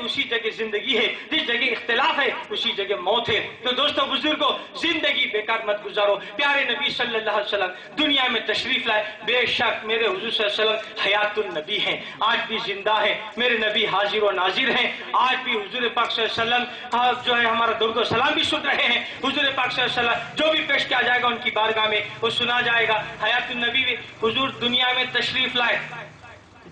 اسی جگہ زندگی ہے، جس جگہ اختلاف ہے اسی جگہ موت ہے۔ تو دوستو بزرگوں، زندگی بیکار مت گزارو۔ پیارے نبی صلی اللہ علیہ وسلم دنیا میں تشریف لائے، بے شک میرے حضور صلی اللہ علیہ وسلم حیات النبی ہیں، آج بھی زندہ ہیں، میرے نبی حاضر و ناظر ہیں، آج بھی حضور پاک صلی اللہ علیہ وسلم جو ہے ہمارا درود و سلام بھی سن رہے ہیں۔ حضور پاک صلی اللہ علیہ وسلم جو بھی پیش کیا جائے گا ان کی بارگاہ میں وہ سنا جائے گا۔ حیات النبی میں حضور دنیا میں تشریف لائے،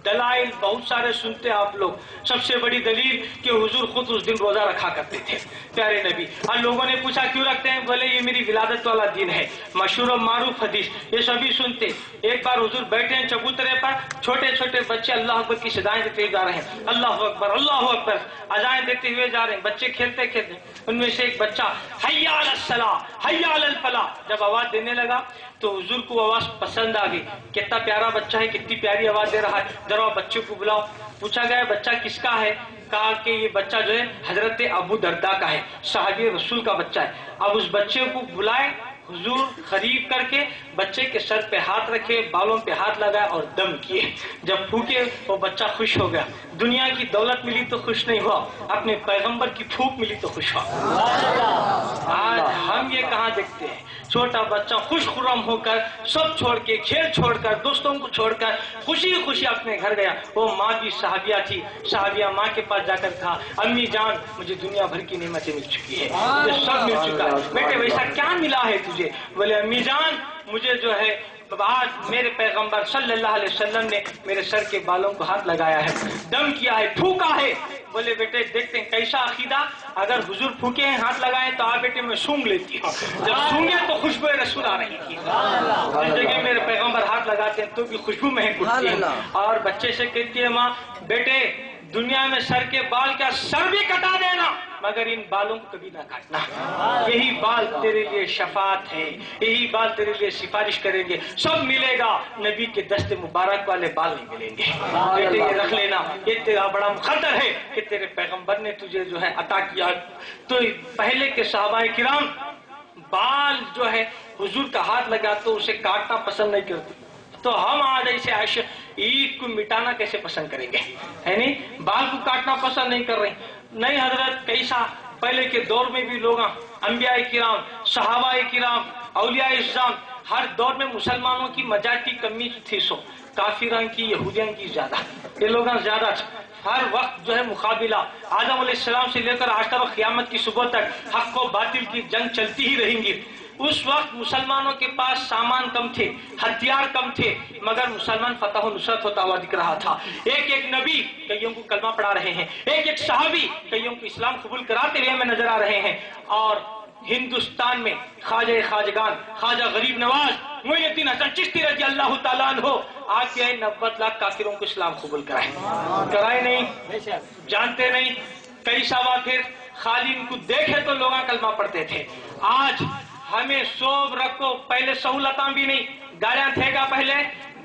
دلائل بہت سارے سنتے آپ لوگ، سب سے بڑی دلیل کہ حضور خود اس دن روزہ رکھا کرتے تھے پیارے نبی۔ اور لوگوں نے پوچھا کیوں رکھتے ہیں؟ بولے یہ میری ولادت والا دن ہے، مشہور و معروف حدیث، یہ سبھی سنتے۔ ایک بار حضور بیٹھے ہیں چبوترے پر، چھوٹے چھوٹے بچے اللہ اکبر کی صدائیں دیتے جا رہے ہیں، اللہ اکبر اللہ اکبر اذانیں دیتے ہوئے جا رہے ہیں، بچے کھیلتے کھیلتے، ان میں سے ایک بچہ حی علی الصلاۃ حی علی الفلاح جب آواز دینے لگا تو حضور کو آواز پسند آ گئی، کتنا پیارا بچہ ہے، کتنی پیاری آواز دے رہا ہے، ذرا بچے کو بلاؤ۔ پوچھا گیا بچہ کس کا ہے؟ کہا کہ یہ بچہ جو ہے حضرت ابو درداء کا ہے، صحابی رسول کا بچہ ہے۔ اب اس بچے کو بلائے، حضور قریب کر کے بچے کے سر پہ ہاتھ رکھے، بالوں پہ ہاتھ لگائے اور دم کیے، جب پھونکے وہ بچہ خوش ہو گیا۔ دنیا کی دولت ملی تو خوش نہیں ہوا، اپنے پیغمبر کی پھونک ملی تو خوش ہوا۔ آج ہم یہ کہاں دیکھتے ہیں؟ چھوٹا بچہ خوش خرم ہو کر سب چھوڑ کے کھیل چھوڑ کر دوستوں کو چھوڑ کر خوشی خوشی اپنے گھر گیا. وہ ماں بھی صحابیہ تھی. صحابیہ ماں کے پاس جا کر کہا امی جان مجھے دنیا بھر کی نعمتیں مل چکی ہے, مجھے سب مل چکا ہے, بیٹے ویسا کیا ملا ہے تجھے؟ بولے امی جان مجھے جو ہے آج میرے پیغمبر صلی اللہ علیہ وسلم نے میرے سر کے بالوں کو ہاتھ لگایا ہے, دم کیا ہے, پھونکا ہے. بولے بیٹے دیکھتے ہیں کیسا عقیدہ, اگر حضور پھونکے ہیں ہاتھ لگائے تو آپ بیٹے میں سونگ لیتی ہوں. جب سونگے تو خوشبو رسول آ رہی تھی. جس جگہ میرے پیغمبر ہاتھ لگاتے ہیں تو بھی خوشبو مہک اٹھتی ہے. اور بچے سے کہتی ہے ماں بیٹے دنیا میں سر کے بال کیا سر بھی کٹا دینا مگر ان بالوں کو کبھی نہ کاٹنا. یہی بال تیرے لیے شفاعت ہے, یہی بال تیرے لیے سفارش کریں گے. سب ملے گا, نبی کے دست مبارک والے بال نہیں ملیں گے. بیٹے یہ رکھ لینا, یہ تیرا بڑا مقدر ہے کہ تیرے پیغمبر نے تجھے جو ہے عطا کیا. تو پہلے کے صحابہ کرام بال جو ہے حضور کا ہاتھ لگا تو اسے کاٹنا پسند نہیں کرتے, تو ہم آج ایسے عاشق عید کو مٹانا کیسے پسند کریں گے, ہے نہیں؟ بال کو کاٹنا پسند نہیں کر رہے. نہیں حضرت کیسا پہلے کے دور میں بھی لوگ انبیاء کرام صحابہ کرام اولیاء اسلام ہر دور میں مسلمانوں کی مجارٹی کمی تھی, سو کافران کی یہودیان کی زیادہ, یہ لوگ زیادہ ہر وقت جو ہے مقابلہ آدم علیہ السلام سے لے کر آج تک قیامت کی صبح تک حق و باطل کی جنگ چلتی ہی رہیں گی. اس وقت مسلمانوں کے پاس سامان کم تھے, ہتھیار کم تھے, مگر مسلمان فتح و نصرت ہوتا ہوا دکھ رہا تھا. ایک ایک نبی کئیوں کو کلمہ پڑھا رہے ہیں, ایک ایک صحابی کئیوں کو اسلام قبول کراتے ہوئے ہمیں نظر آ رہے ہیں. اور ہندوستان میں خواجہ خواجگان خواجہ غریب نواز معین الدین حسن چشتی رضی اللہ تعالیٰ عنہ آج کے 90 لاکھ کافروں کو اسلام قبول کرائے نہیں, جانتے نہیں کیسا ہوا. پھر خالی ان کو دیکھے تو لوگ کلمہ پڑھتے تھے. آج ہمیں سوب رکھو, پہلے سہولتاں بھی نہیں, گاڑیاں تھے گا پہلے,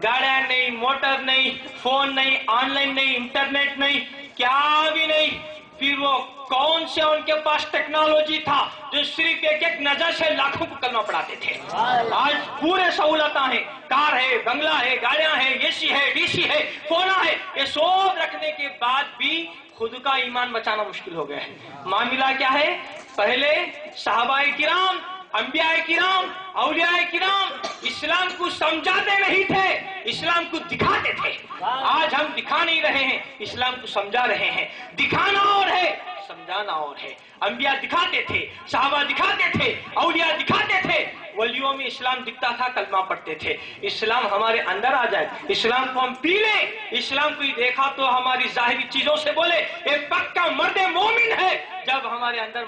گاڑیاں نہیں, موٹر نہیں, فون نہیں, آن لائن نہیں, انٹرنیٹ نہیں, کیا بھی نہیں. پھر وہ کون سے ان کے پاس ٹیکنالوجی تھا جو صرف ایک ایک نظر سے لاکھوں کو کلمہ پڑھاتے تھے. آج پورے سہولتاں ہیں, کار ہے, بنگلہ ہے, گاڑیاں ہیں, اے سی ہے, ڈی سی ہے, فونا ہے. یہ سب رکھنے کے بعد بھی خود کا ایمان بچانا مشکل ہو گیا ہے. معاملہ کیا ہے؟ پہلے صحابہ کرام انبیاء کرام اولیاء کرام اسلام کو سمجھاتے نہیں تھے, اسلام کو دکھاتے تھے. آج ہم دکھا نہیں رہے ہیں, اسلام کو سمجھا رہے ہیں. دکھانا اور ہے, سمجھانا اور ہے. انبیاء دکھاتے تھے, صحابہ دکھاتے تھے, اولیاء دکھاتے تھے. ولیوں میں اسلام دکھتا تھا, کلمہ پڑھتے تھے. اسلام ہمارے اندر آ جائے, اسلام کو ہم پی لیں, اسلام کو ہی دیکھا تو ہماری ظاہری چیزوں سے بولے ایک پکا مرد مومن ہے. جب ہمارے اندر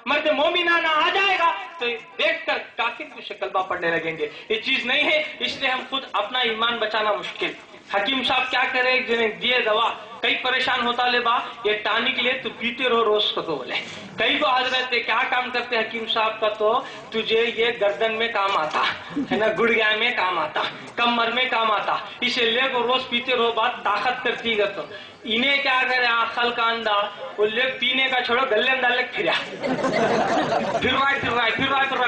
مرد مومنانہ آ جائے گا تو دیکھ کر کافر کو کلمہ پڑھنے لگیں گے. یہ چیز نہیں ہے, اس لیے ہم خود اپنا ایمان بچانا مشکل. حکیم صاحب کیا کرے, جنہیں دیے دوا, کئی پریشان ہوتا لے با یہ ٹانک لے تو پیتے رہو روز کو, تو بولے کئی کو حضرت کیا کام کرتے حکیم صاحب کا, تو تجھے یہ گردن میں کام آتا ہے نا, گڑیا میں کام آتا, کمر میں کام آتا, اسے لے کو روز پیتے رہو, بات طاقت کرتی گا. تو انہیں کیا کرے آخل کا اندھا, وہ لے پینے کا چھوڑو گلے میں ڈال پھریا پھر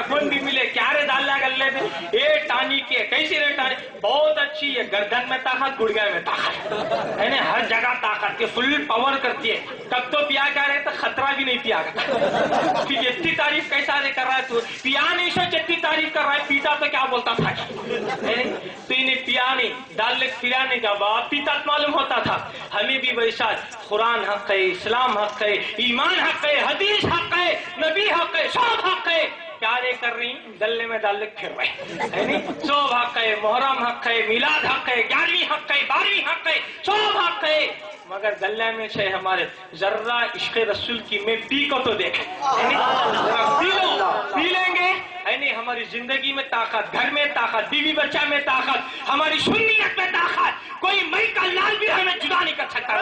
کون بھی ملے کیا رے ڈال گلے میں, یہ ٹانی کے کیسی رے ٹانی بہت اچھی ہے, گردن میں طاقت, گڑیا میں طاقت ہے نا, ہر جگہ طاقت کے فل پاور کرتی ہے. تب تو پیا کیا رہے تو خطرہ بھی نہیں پیا کرتا. پھر جتنی تعریف کیسا رے کر رہا ہے تو پیا نہیں سو, جتنی تعریف کر رہا ہے پیتا تو کیا بولتا تھا, تو انہیں پیا نہیں ڈال لے پھریا نہیں جب پیتا معلوم ہوتا تھا. ہمیں بھی ویسا قرآن حق ہے, اسلام حق ہے, ایمان حق ہے, حدیث حق ہے, نبی حق ہے, سب حق ہے. کیا رے کر رہی گلے میں ڈال لے پھر رہے, سب حق ہے, محرم حق ہے, میلاد حق ہے, 11ویں حق ہے, 12ویں حق ہے, سب حق ہے. مگر گلے میں سے ہمارے ذرہ عشق رسول کی میں پی کو تو دیکھ, پی لیں گے نہیں. ہماری زندگی میں طاقت, گھر میں طاقت, بیوی بچہ میں طاقت, ہماری سنیت میں طاقت, کوئی مئی کا لال بھی ہمیں جدا نہیں کر سکتا.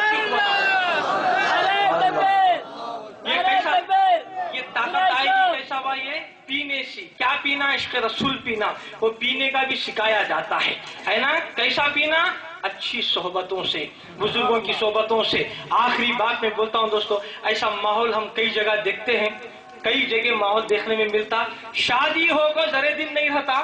یہ طاقت آئے گی کیسا ہوا, یہ پینے سے. کیا پینا؟ عشق رسول پینا. وہ پینے کا بھی سکھایا جاتا ہے نا. کیسا پینا؟ اچھی صحبتوں سے, بزرگوں کی صحبتوں سے. آخری بات میں بولتا ہوں دوستو, ایسا ماحول ہم کئی جگہ دیکھتے ہیں, کئی جگہ ماحول دیکھنے میں ملتا. شادی ہو کر ذرے دن نہیں رہتا,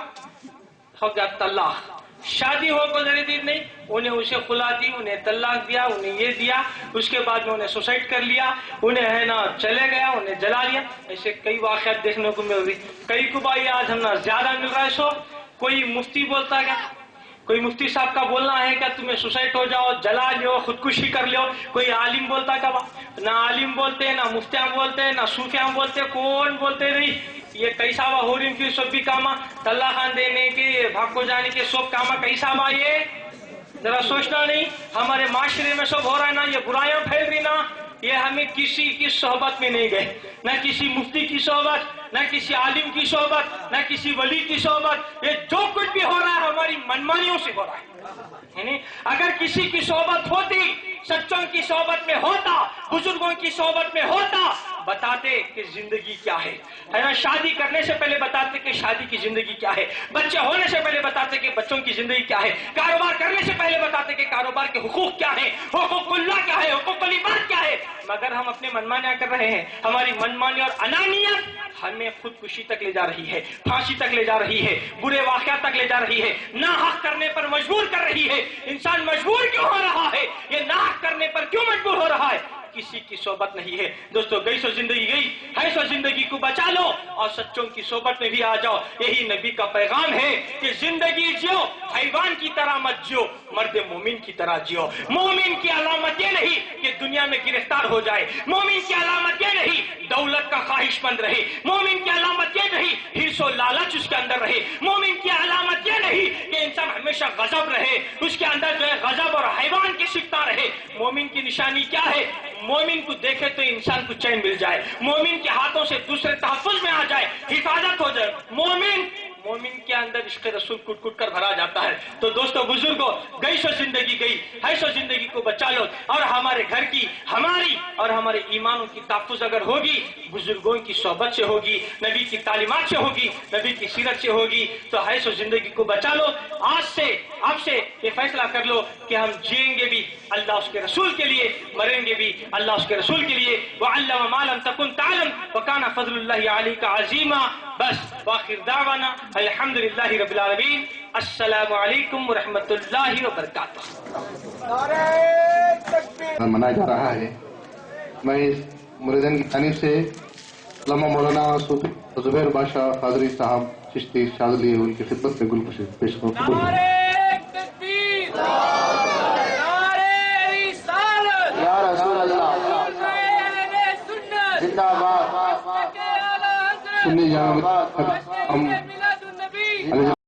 ہو جاتا طلاق. شادی ہو گزرے دن نہیں، انہیں اسے خلا دی، انہیں طلاق دیا، انہیں یہ دیا، اس کے بعد میں انہیں سوسائڈ کر لیا، انہیں ہے نا چلے گیا، انہیں جلا لیا. ایسے کئی واقعات دیکھنے کو مل رہی. کئی کو بھائی آج ہم نا زیادہ مل رہا ہے. سو کوئی مفتی بولتا ہے کیا، کوئی مفتی صاحب کا بولنا ہے کہ تمہیں سوسائڈ ہو جاؤ، جلا لو، خودکشی کر لو. کوئی عالم بولتا کیا؟ نہ عالم بولتے، نہ مفتیاں بولتے، نہ صوفیاں بولتے، کون بولتے نہیں. یہ کیسا ہوا ہو رہی کی سب بھی کاما طلاق خان دینے کے، بھاگ کو جانے کے سب کاما کیسا ہوا؟ یہ ذرا سوچنا نہیں. ہمارے معاشرے میں سب ہو رہا ہے نا، یہ برائیاں پھیل رہی نا. یہ ہمیں کسی کی صحبت میں نہیں گئے، نہ کسی مفتی کی صحبت، نہ کسی عالم کی صحبت، نہ کسی ولی کی صحبت. یہ جو کچھ بھی ہو رہا ہے ہماری منمانیوں سے ہو رہا ہے. اگر کسی کی صحبت ہوتی، سچوں کی صحبت میں ہوتا، بزرگوں کی صحبت میں ہوتا، بتاتے کہ زندگی کیا ہے نا. شادی کرنے سے پہلے بتاتے کہ شادی کی زندگی کیا ہے، بچے ہونے سے پہلے بتاتے کہ بچوں کی زندگی کیا ہے، کاروبار کرنے سے پہلے بتاتے کہ کاروبار کے حقوق کیا ہیں، حقوق اللہ کیا ہے، حقوق العباد کیا ہے. مگر ہم اپنے منمانیاں کر رہے ہیں. ہماری منمانی اور انانیت ہمیں خودکشی تک لے جا رہی ہے، پھانسی تک لے جا رہی ہے، برے واقعات تک لے جا رہی ہے، ناحق کرنے پر مجبور کر رہی ہے. انسان مجبور کیوں ہو رہا ہے؟ یہ ناحق کرنے پر کیوں مجبور ہو رہا ہے؟ کسی کی صحبت نہیں ہے. دوستو گئی سو زندگی گئی ہے، سو زندگی کو بچا لو اور سچوں کی صحبت میں بھی آ جاؤ. یہی نبی کا پیغام ہے کہ زندگی جیو، حیوان کی طرح مت جیو، مرد مومن کی طرح جیو. مومن کی علامت یہ نہیں کہ دنیا میں گرفتار ہو جائے، مومن کی علامت یہ نہیں دولت کا خواہش مند رہے، مومن کی علامت یہ نہیں حرص و لالچ اس کے اندر رہے، مومن کی علامت یہ نہیں کہ انسان ہمیشہ غضب رہے، اس کے اندر جو ہے غضب اور حیوان کی سکتا رہے. مومن کی نشانی کیا ہے؟ مومن کو دیکھے تو انسان کو چین مل جائے، مومن کے ہاتھوں سے دوسرے تحفظ میں آ جائے، حفاظت ہو جائے. مومن کے اندر عشق رسول کٹ کٹ کر بھرا جاتا ہے. تو دوستو بزرگوں، گئی سو زندگی گئی ہے، سو زندگی کو بچا لو. اور ہمارے گھر کی، ہماری اور ہمارے ایمانوں کی تحفظ اگر ہوگی، بزرگوں کی صحبت سے ہوگی، نبی کی تعلیمات سے ہوگی، نبی کی سیرت سے ہوگی، تو ہے سو زندگی کو بچا لو. آج سے اب سے یہ فیصلہ کر لو کہ ہم جئیں گے بھی اللہ اس کے رسول کے لیے، مریں گے بھی اللہ اس کے رسول کے لیے. وَعَلَّمَ مَا لَمْ تَكُنْ تَعْلَمْ وَكَانَ فَضْلُ اللَّهِ عَلَيْكَ عَظِيمًا. بس وآخر دعوانا الحمدللہ رب العالمین. السلام علیکم ورحمۃ اللہ وبرکاتہ. منایا جا رہا ہے. میں اس مریدین کی جانب سے علامہ مولانا زبیر بادشاہ قادری صاحب چشتی شاذلی ان کی خدمت میں گل پیش کروں. یا رسول اللہ زندہ باد. سنی جامع